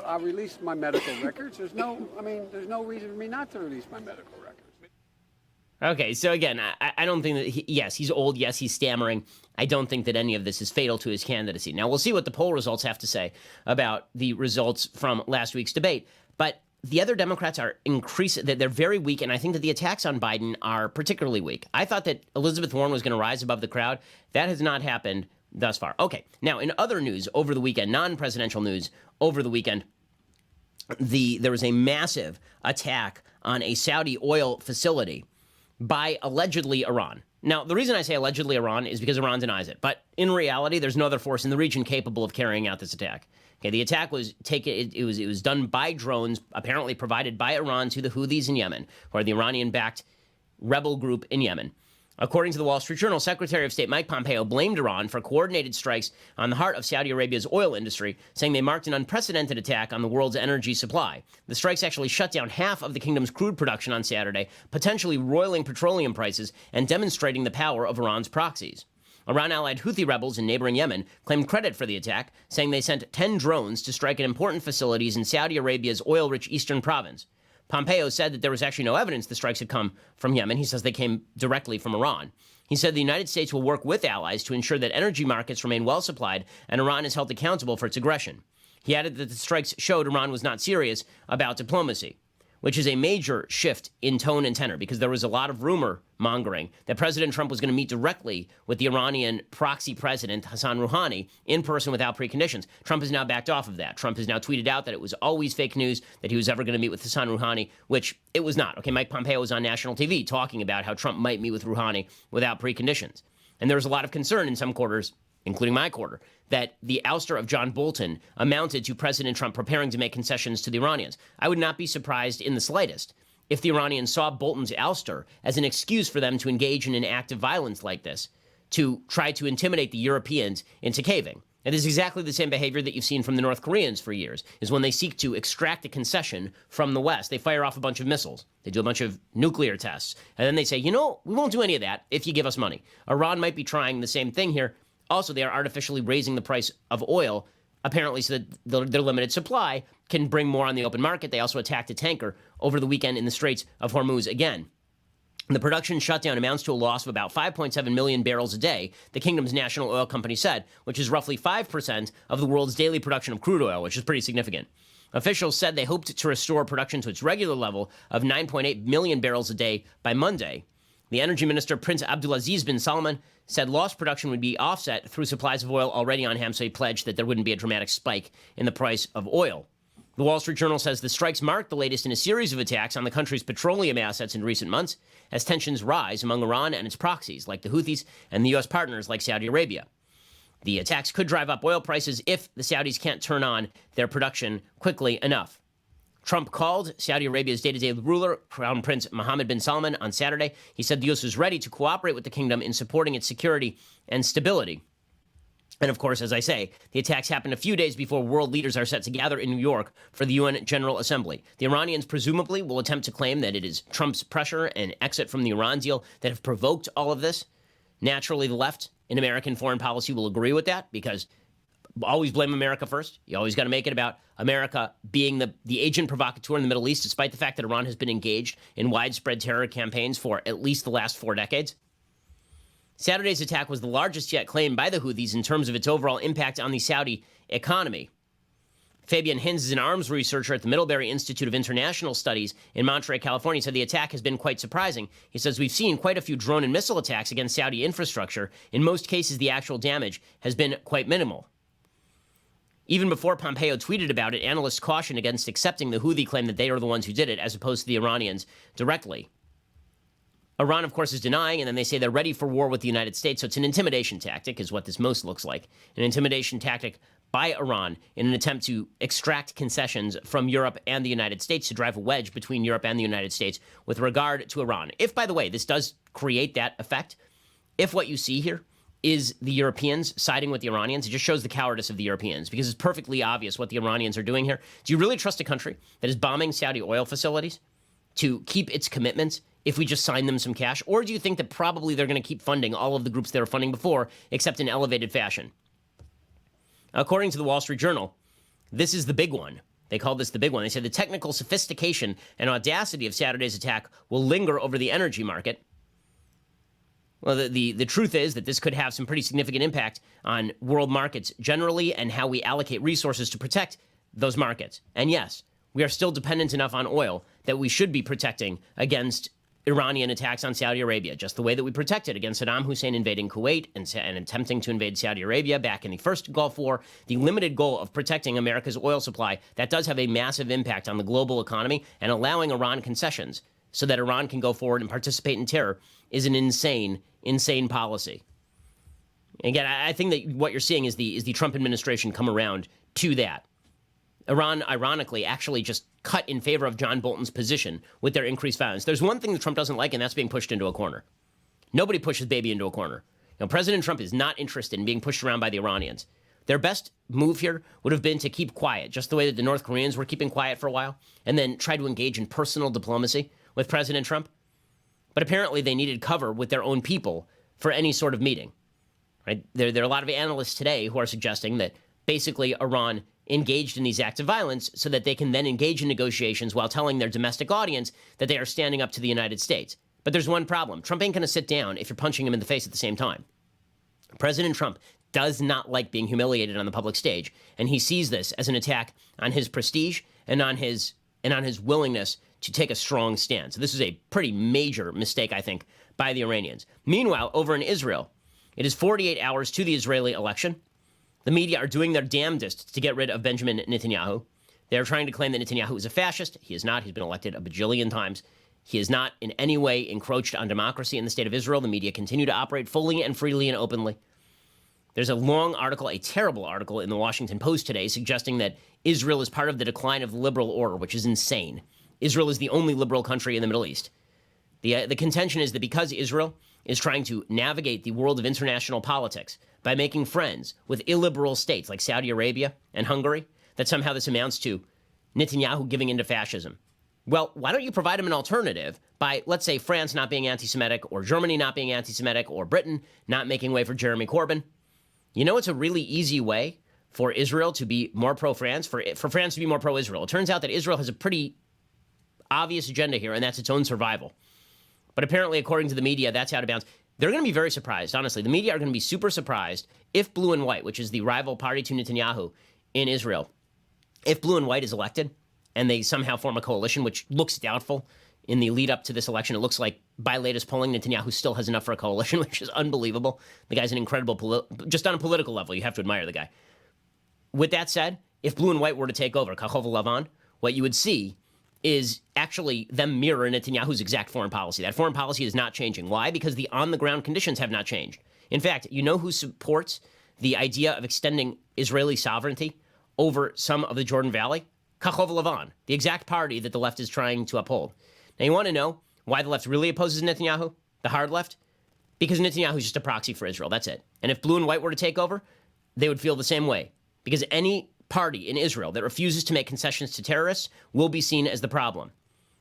I'll release my medical records. There's no reason for me not to release my medical records. Okay, so again, I don't think that, yes, he's old, yes, he's stammering. I don't think that any of this is fatal to his candidacy. Now, we'll see what the poll results have to say about the results from last week's debate. But the other Democrats are they're very weak, and I think that the attacks on Biden are particularly weak. I thought that Elizabeth Warren was going to rise above the crowd. That has not happened thus far. Okay, now in other news over the weekend, non-presidential news over the weekend, there was a massive attack on a Saudi oil facility by allegedly Iran. Now, the reason I say allegedly Iran is because Iran denies it. But in reality, there's no other force in the region capable of carrying out this attack. Okay, the attack was it was done by drones, apparently provided by Iran to the Houthis in Yemen, who are the Iranian-backed rebel group in Yemen. According to the Wall Street Journal, Secretary of State Mike Pompeo blamed Iran for coordinated strikes on the heart of Saudi Arabia's oil industry, saying they marked an unprecedented attack on the world's energy supply. The strikes actually shut down half of the kingdom's crude production on Saturday, potentially roiling petroleum prices and demonstrating the power of Iran's proxies. Iran-allied Houthi rebels in neighboring Yemen claimed credit for the attack, saying they sent 10 drones to strike at important facilities in Saudi Arabia's oil-rich eastern province. Pompeo said that there was actually no evidence the strikes had come from Yemen. He says they came directly from Iran. He said the United States will work with allies to ensure that energy markets remain well supplied and Iran is held accountable for its aggression. He added that the strikes showed Iran was not serious about diplomacy, which is a major shift in tone and tenor because there was a lot of rumor mongering that President Trump was going to meet directly with the Iranian proxy president, Hassan Rouhani, in person without preconditions. Trump has now backed off of that. Trump has now tweeted out that it was always fake news that he was ever going to meet with Hassan Rouhani, which it was not. Okay, Mike Pompeo was on national TV talking about how Trump might meet with Rouhani without preconditions. And there was a lot of concern in some quarters, including my quarter, that the ouster of John Bolton amounted to President Trump preparing to make concessions to the Iranians. I would not be surprised in the slightest if the Iranians saw Bolton's ouster as an excuse for them to engage in an act of violence like this, to try to intimidate the Europeans into caving. It is exactly the same behavior that you've seen from the North Koreans for years, is when they seek to extract a concession from the West, they fire off a bunch of missiles. They do a bunch of nuclear tests. And then they say, you know, we won't do any of that if you give us money. Iran might be trying the same thing here. Also, they are artificially raising the price of oil, apparently so that their limited supply can bring more on the open market. They also attacked a tanker over the weekend in the Straits of Hormuz again. The production shutdown amounts to a loss of about 5.7 million barrels a day, the kingdom's national oil company said, which is roughly 5% of the world's daily production of crude oil, which is pretty significant. Officials said they hoped to restore production to its regular level of 9.8 million barrels a day by Monday. The energy minister, Prince Abdulaziz bin Salman, said lost production would be offset through supplies of oil already on hand, so he pledged that there wouldn't be a dramatic spike in the price of oil. The Wall Street Journal says the strikes mark the latest in a series of attacks on the country's petroleum assets in recent months, as tensions rise among Iran and its proxies, like the Houthis, and the U.S. partners like Saudi Arabia. The attacks could drive up oil prices if the Saudis can't turn on their production quickly enough. Trump called Saudi Arabia's day-to-day ruler, Crown Prince Mohammed bin Salman, on Saturday. He said the U.S. was ready to cooperate with the kingdom in supporting its security and stability. And of course, as I say, the attacks happened a few days before world leaders are set to gather in New York for the UN General Assembly. The Iranians presumably will attempt to claim that it is Trump's pressure and exit from the Iran deal that have provoked all of this. Naturally, the left in American foreign policy will agree with that because always blame America first. You always got to make it about America being the agent provocateur in the Middle East, despite the fact that Iran has been engaged in widespread terror campaigns for at least the last 4 decades. Saturday's attack was the largest yet claimed by the Houthis in terms of its overall impact on the Saudi economy. Fabian Hinz is an arms researcher at the Middlebury Institute of International Studies in Monterey, California. He said the attack has been quite surprising. He says, we've seen quite a few drone and missile attacks against Saudi infrastructure. In most cases, the actual damage has been quite minimal. Even before Pompeo tweeted about it, analysts cautioned against accepting the Houthi claim that they are the ones who did it, as opposed to the Iranians directly. Iran, of course, is denying, and then they say they're ready for war with the United States. So it's an intimidation tactic, is what this most looks like. An intimidation tactic by Iran in an attempt to extract concessions from Europe and the United States to drive a wedge between Europe and the United States with regard to Iran. If, by the way, this does create that effect, if what you see here is the Europeans siding with the Iranians, it just shows the cowardice of the Europeans, because it's perfectly obvious what the Iranians are doing here. Do you really trust a country that is bombing Saudi oil facilities to keep its commitments if we just sign them some cash? Or do you think that probably they're going to keep funding all of the groups they were funding before, except in elevated fashion? According to the Wall Street Journal, this is the big one. They called this the big one. They said the technical sophistication and audacity of Saturday's attack will linger over the energy market. Well, the truth is that this could have some pretty significant impact on world markets generally and how we allocate resources to protect those markets. And yes, we are still dependent enough on oil that we should be protecting against Iranian attacks on Saudi Arabia, just the way that we protected against Saddam Hussein invading Kuwait and attempting to invade Saudi Arabia back in the first Gulf War. The limited goal of protecting America's oil supply, that does have a massive impact on the global economy, and allowing Iran concessions so that Iran can go forward and participate in terror is an insane, insane policy. Again, I think that what you're seeing is the Trump administration come around to that. Iran, ironically, actually just cut in favor of John Bolton's position with their increased violence. There's one thing that Trump doesn't like, and that's being pushed into a corner. Nobody pushes baby into a corner. President Trump is not interested in being pushed around by the Iranians. Their best move here would have been to keep quiet, just the way that the North Koreans were keeping quiet for a while, and then try to engage in personal diplomacy with President Trump. But apparently they needed cover with their own people for any sort of meeting. Right? There are a lot of analysts today who are suggesting that basically Iran engaged in these acts of violence so that they can then engage in negotiations while telling their domestic audience that they are standing up to the United States. But there's one problem. Trump ain't going to sit down if you're punching him in the face at the same time. President Trump does not like being humiliated on the public stage, and he sees this as an attack on his prestige and on his willingness to take a strong stand. So this is a pretty major mistake, I think, by the Iranians. Meanwhile, over in Israel, it is 48 hours to the Israeli election. The media are doing their damnedest to get rid of Benjamin Netanyahu. They're trying to claim that Netanyahu is a fascist. He is not. He's been elected a bajillion times. He is not in any way encroached on democracy in the state of Israel. The media continue to operate fully and freely and openly. There's a long article, a terrible article in the Washington Post today suggesting that Israel is part of the decline of the liberal order, which is insane. Israel is the only liberal country in the Middle East. The contention is that because Israel is trying to navigate the world of international politics by making friends with illiberal states like Saudi Arabia and Hungary, that somehow this amounts to Netanyahu giving into fascism. Well, why don't you provide him an alternative by, let's say, France not being anti-Semitic, or Germany not being anti-Semitic, or Britain not making way for Jeremy Corbyn? You know, it's a really easy way for Israel to be more pro-France, for France to be more pro-Israel. It turns out that Israel has a pretty obvious agenda here, and that's its own survival. But apparently, according to the media, that's out of bounds. They're going to be very surprised, honestly. The media are going to be super surprised if Blue and White, which is the rival party to Netanyahu in Israel, if Blue and White is elected and they somehow form a coalition, which looks doubtful in the lead up to this election. It looks like, by latest polling, Netanyahu still has enough for a coalition, which is unbelievable. The guy's an incredible, just on a political level, you have to admire the guy. With that said, if Blue and White were to take over, Kachov Lavan, what you would see is actually them mirror Netanyahu's exact foreign policy. That foreign policy is not changing. Why? Because the on-the-ground conditions have not changed. In fact, you know who supports the idea of extending Israeli sovereignty over some of the Jordan Valley? Kachov Lavan, the exact party that the left is trying to uphold. Now, you want to know why the left really opposes Netanyahu, the hard left? Because Netanyahu is just a proxy for Israel. That's it. And if Blue and White were to take over, they would feel the same way. Because any party in Israel that refuses to make concessions to terrorists will be seen as the problem.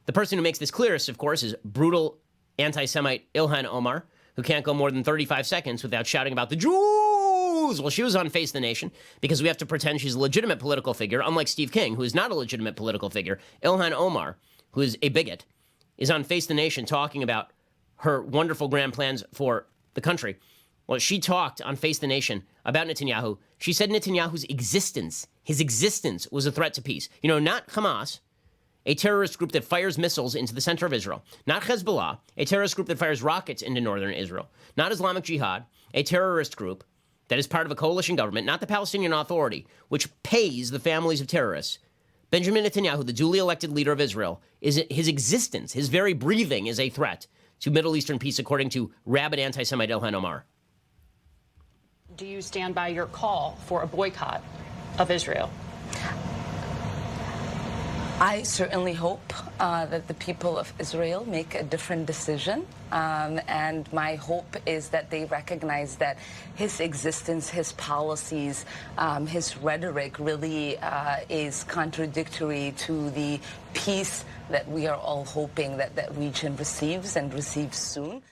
The person who makes this clearest, of course, is brutal anti-Semite Ilhan Omar, who can't go more than 35 seconds without shouting about the Jews. Well, she was on Face the Nation because we have to pretend she's a legitimate political figure, unlike Steve King, who is not a legitimate political figure. Ilhan Omar, who is a bigot, is on Face the Nation talking about her wonderful grand plans for the country. Well, she talked on Face the Nation about Netanyahu. She said Netanyahu's existence, his existence, was a threat to peace. You know, not Hamas, a terrorist group that fires missiles into the center of Israel. Not Hezbollah, a terrorist group that fires rockets into northern Israel. Not Islamic Jihad, a terrorist group that is part of a coalition government, not the Palestinian Authority, which pays the families of terrorists, Benjamin Netanyahu, the duly elected leader of Israel, his existence, his very breathing is a threat to Middle Eastern peace, according to rabid anti-Semite Ilhan Omar. Do you stand by your call for a boycott of Israel? I certainly hope that the people of Israel make a different decision. And my hope is that they recognize that his existence, his policies, his rhetoric really is contradictory to the peace that we are all hoping that that region receives and receives soon.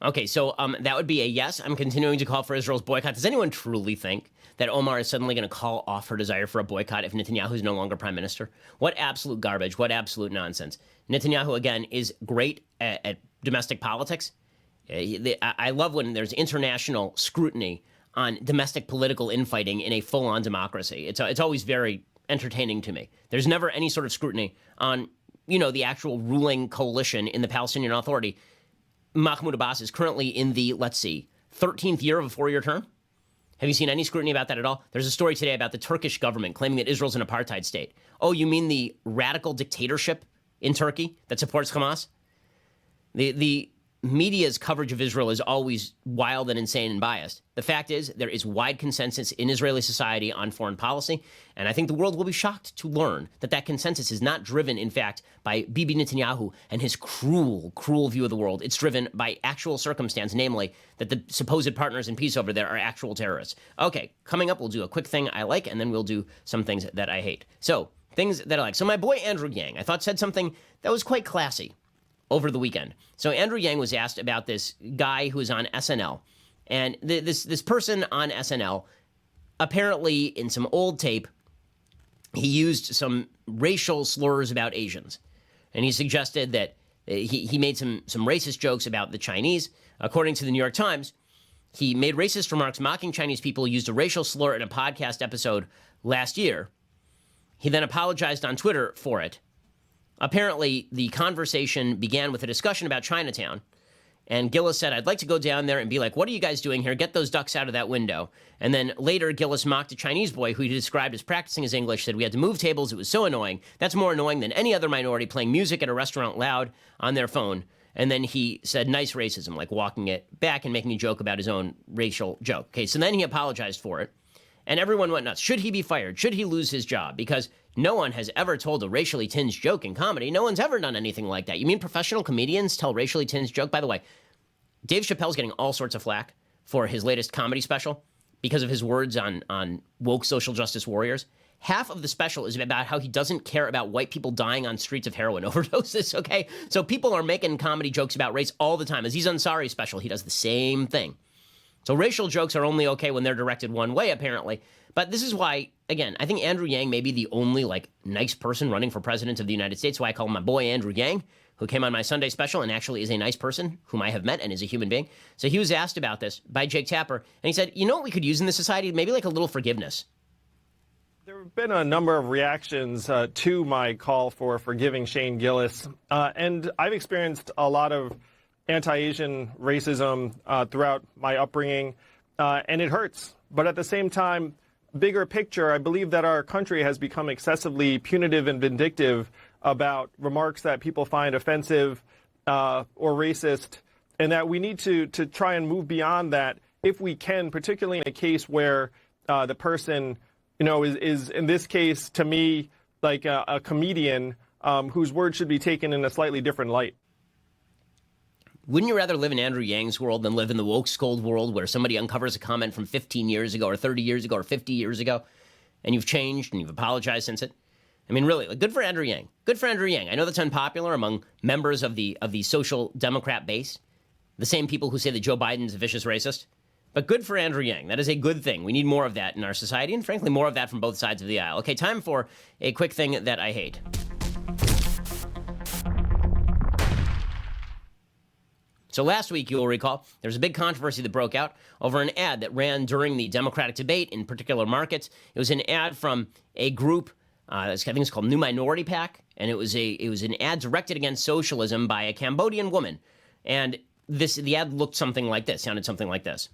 Okay, so that would be a yes. I'm continuing to call for Israel's boycott. Does anyone truly think that Omar is suddenly going to call off her desire for a boycott if Netanyahu is no longer prime minister? What absolute garbage. What absolute nonsense. Netanyahu, again, is great at domestic politics. I love when there's international scrutiny on domestic political infighting in a full-on democracy. It's always very entertaining to me. There's never any sort of scrutiny on, the actual ruling coalition in the Palestinian Authority. Mahmoud Abbas is currently in the, 13th year of a 4-year term. Have you seen any scrutiny about that at all? There's a story today about the Turkish government claiming that Israel's an apartheid state. Oh, you mean the radical dictatorship in Turkey that supports Hamas? The media's coverage of Israel is always wild and insane and biased. The fact is, there is wide consensus in Israeli society on foreign policy, and I think the world will be shocked to learn that that consensus is not driven, in fact, by Bibi Netanyahu and his cruel, cruel view of the world. It's driven by actual circumstance, namely that the supposed partners in peace over there are actual terrorists. Okay, coming up, we'll do a quick thing I like, and then we'll do some things that I hate. So, things that I like. So my boy Andrew Yang, I thought, said something that was quite classy over the weekend. So Andrew Yang was asked about this guy who was on SNL. And this person on SNL, apparently in some old tape, he used some racial slurs about Asians. And he suggested that he made some racist jokes about the Chinese. According to the New York Times, he made racist remarks mocking Chinese people, used a racial slur in a podcast episode last year. He then apologized on Twitter for it. Apparently, the conversation began with a discussion about Chinatown, and Gillis said, I'd like to go down there and be like, what are you guys doing here? Get those ducks out of that window. And then later, Gillis mocked a Chinese boy who he described as practicing his English, said we had to move tables. It was so annoying. That's more annoying than any other minority playing music at a restaurant loud on their phone. And then he said nice racism, like walking it back and making a joke about his own racial joke. Okay, so then he apologized for it. And everyone went nuts. Should he be fired? Should he lose his job? Because no one has ever told a racially tinged joke in comedy. No one's ever done anything like that. You mean professional comedians tell racially tinged joke? By the way, Dave Chappelle's getting all sorts of flack for his latest comedy special because of his words on woke social justice warriors. Half of the special is about how he doesn't care about white people dying on streets of heroin overdoses, okay? So people are making comedy jokes about race all the time. Aziz Ansari's special, he does the same thing. So racial jokes are only okay when they're directed one way, apparently. But this is why, again, I think Andrew Yang may be the only, nice person running for president of the United States. So I call him my boy Andrew Yang, who came on my Sunday special and actually is a nice person whom I have met and is a human being. So he was asked about this by Jake Tapper, and he said, you know what we could use in this society? Maybe like a little forgiveness. There have been a number of reactions to my call for forgiving Shane Gillis, and I've experienced a lot of anti-Asian racism throughout my upbringing, and it hurts. But at the same time, bigger picture, I believe that our country has become excessively punitive and vindictive about remarks that people find offensive or racist, and that we need to try and move beyond that if we can, particularly in a case where the person, is in this case, to me, like a comedian whose words should be taken in a slightly different light. Wouldn't you rather live in Andrew Yang's world than live in the woke scold world where somebody uncovers a comment from 15 years ago or 30 years ago or 50 years ago and you've changed and you've apologized since it? I mean, really, good for Andrew Yang. Good for Andrew Yang. I know that's unpopular among members of the social democrat base, the same people who say that Joe Biden is a vicious racist. But good for Andrew Yang. That is a good thing. We need more of that in our society and, frankly, more of that from both sides of the aisle. Okay, time for a quick thing that I hate. So last week, you will recall, there was a big controversy that broke out over an ad that ran during the Democratic debate in particular markets. It was an ad from a group, I think it's called New Minority PAC, and it was an ad directed against socialism by a Cambodian woman. And the ad looked something like this, sounded something like this.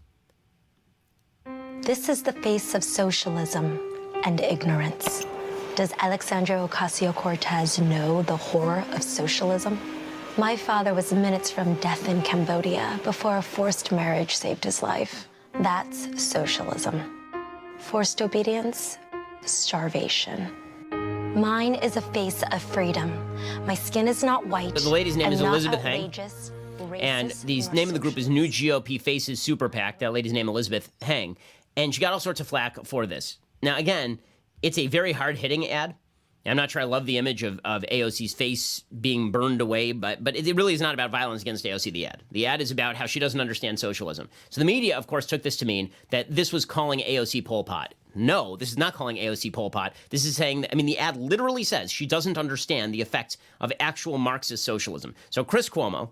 This is the face of socialism and ignorance. Does Alexandria Ocasio-Cortez know the horror of socialism? My father was minutes from death in Cambodia before a forced marriage saved his life. That's socialism. Forced obedience, starvation. Mine is a face of freedom. My skin is not white. But the lady's name is not Elizabeth Heng. outrageous, And racist, the nor name of the group is socialist. New GOP Faces Super PAC. That lady's name, Elizabeth Heng. And she got all sorts of flack for this. Now, again, it's a very hard-hitting ad. I'm not sure I love the image of AOC's face being burned away, but it really is not about violence against AOC, the ad. The ad is about how she doesn't understand socialism. So the media, of course, took this to mean that this was calling AOC Pol Pot. No, this is not calling AOC Pol Pot. This is saying, the ad literally says she doesn't understand the effects of actual Marxist socialism. So Chris Cuomo,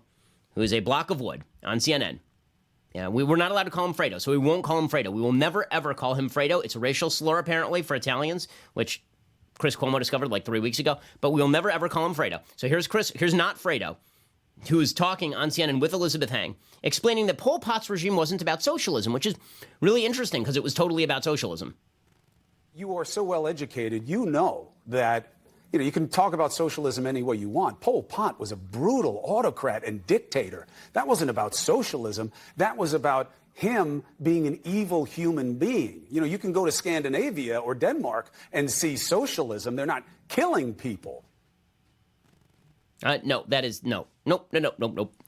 who is a block of wood on CNN, yeah, we're not allowed to call him Fredo, so we won't call him Fredo. We will never, ever call him Fredo. It's a racial slur, apparently, for Italians, which Chris Cuomo discovered like 3 weeks ago, but we'll never, ever call him Fredo. So here's not Fredo, who is talking on CNN with Elizabeth Heng, explaining that Pol Pot's regime wasn't about socialism, which is really interesting because it was totally about socialism. You are so well educated, you know that you can talk about socialism any way you want. Pol Pot was a brutal autocrat and dictator. That wasn't about socialism. That was about him being an evil human being. You can go to Scandinavia or Denmark and see socialism. They're not killing people. No. Nope.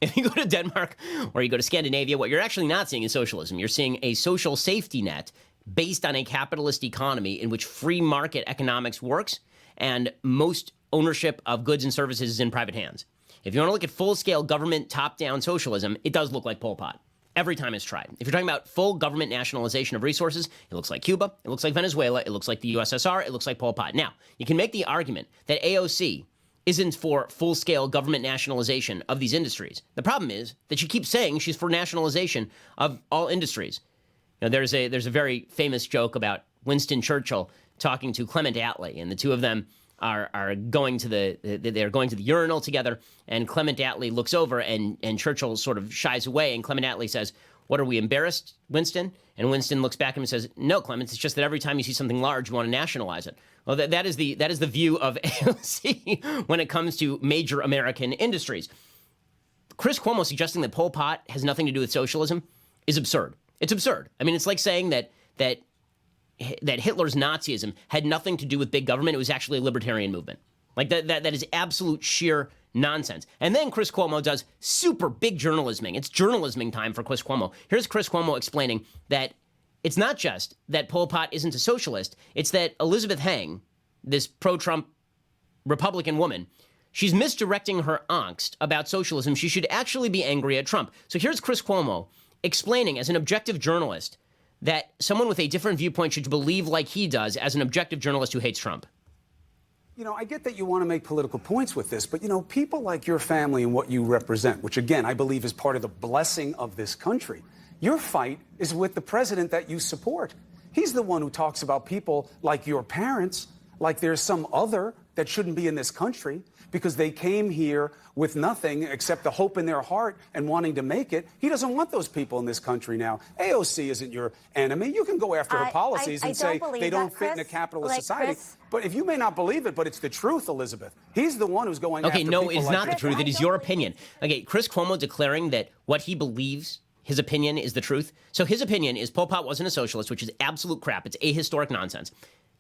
If you go to Denmark or you go to Scandinavia, what you're actually not seeing is socialism. You're seeing a social safety net based on a capitalist economy in which free market economics works and most ownership of goods and services is in private hands. If you want to look at full-scale government top-down socialism, it does look like Pol Pot. Every time it's tried. If you're talking about full government nationalization of resources, it looks like Cuba, it looks like Venezuela, it looks like the USSR, it looks like Pol Pot. Now, you can make the argument that AOC isn't for full-scale government nationalization of these industries. The problem is that she keeps saying she's for nationalization of all industries. There's a very famous joke about Winston Churchill talking to Clement Attlee, and the two of them are going to the urinal together, and Clement Attlee looks over, and Churchill sort of shies away, and Clement Attlee says, "What, are we embarrassed, Winston?" And Winston looks back at him and says, "No, Clement, it's just that every time you see something large, you want to nationalize it." Well, that is the view of AOC when it comes to major American industries. Chris Cuomo suggesting that Pol Pot has nothing to do with socialism is absurd. It's absurd. It's like saying that Hitler's Nazism had nothing to do with big government. It was actually a libertarian movement. Like that is absolute sheer nonsense. And then Chris Cuomo does super big journalisming. It's journalisming time for Chris Cuomo. Here's Chris Cuomo explaining that it's not just that Pol Pot isn't a socialist. It's that Elizabeth Heng, this pro-Trump Republican woman, she's misdirecting her angst about socialism. She should actually be angry at Trump. So here's Chris Cuomo explaining as an objective journalist that someone with a different viewpoint should believe like he does as an objective journalist who hates Trump. I get that you want to make political points with this, but, people like your family and what you represent, which, again, I believe is part of the blessing of this country, your fight is with the president that you support. He's the one who talks about people like your parents, like there's some other that shouldn't be in this country because they came here with nothing except the hope in their heart and wanting to make it. He doesn't want those people in this country now. AOC isn't your enemy. You can go after her policies and say they don't fit in a capitalist society. Chris, but if you may not believe it, but it's the truth, Elizabeth. He's the one who's going after people. Okay, no, it's not the truth. It is your opinion. Okay, Chris Cuomo declaring that what he believes, his opinion, is the truth. So his opinion is Pol Pot wasn't a socialist, which is absolute crap. It's ahistoric nonsense.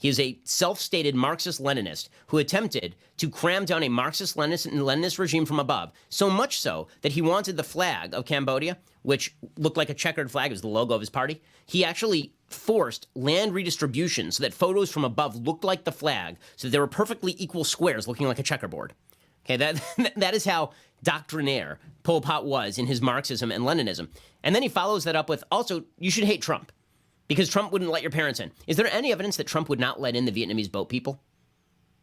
He is a self-stated Marxist-Leninist who attempted to cram down a Marxist-Leninist regime from above, so much so that he wanted the flag of Cambodia, which looked like a checkered flag, it was the logo of his party. He actually forced land redistribution so that photos from above looked like the flag, so that they were perfectly equal squares looking like a checkerboard. Okay, that is how doctrinaire Pol Pot was in his Marxism and Leninism. And then he follows that up with, also, you should hate Trump, because Trump wouldn't let your parents in. Is there any evidence that Trump would not let in the Vietnamese boat people?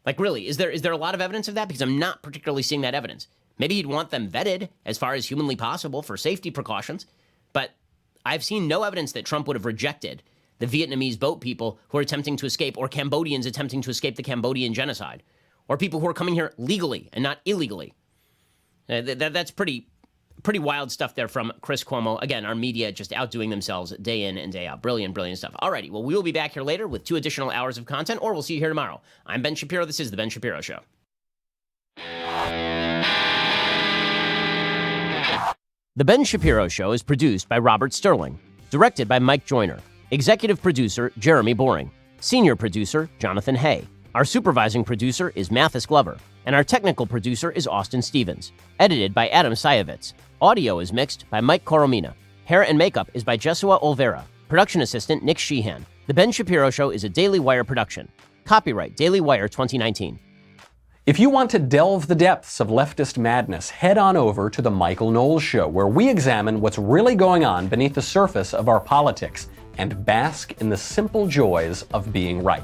Like, really, is there a lot of evidence of that? Because I'm not particularly seeing that evidence. Maybe he'd want them vetted as far as humanly possible for safety precautions, but I've seen no evidence that Trump would have rejected the Vietnamese boat people who are attempting to escape, or Cambodians attempting to escape the Cambodian genocide, or people who are coming here legally and not illegally. That's pretty pretty wild stuff there from Chris Cuomo. Again, our media just outdoing themselves day in and day out. Brilliant, brilliant stuff. Alrighty, well, we will be back here later with 2 additional hours of content, or we'll see you here tomorrow. I'm Ben Shapiro. This is The Ben Shapiro Show. The Ben Shapiro Show is produced by Robert Sterling, directed by Mike Joyner, executive producer Jeremy Boring, senior producer Jonathan Hay. Our supervising producer is Mathis Glover, and our technical producer is Austin Stevens. Edited by Adam Sayevitz. Audio is mixed by Mike Coromina. Hair and makeup is by Jesua Olvera. Production assistant Nick Sheehan. The Ben Shapiro Show is a Daily Wire production. Copyright Daily Wire 2019. If you want to delve the depths of leftist madness, head on over to The Michael Knowles Show, where we examine what's really going on beneath the surface of our politics and bask in the simple joys of being right.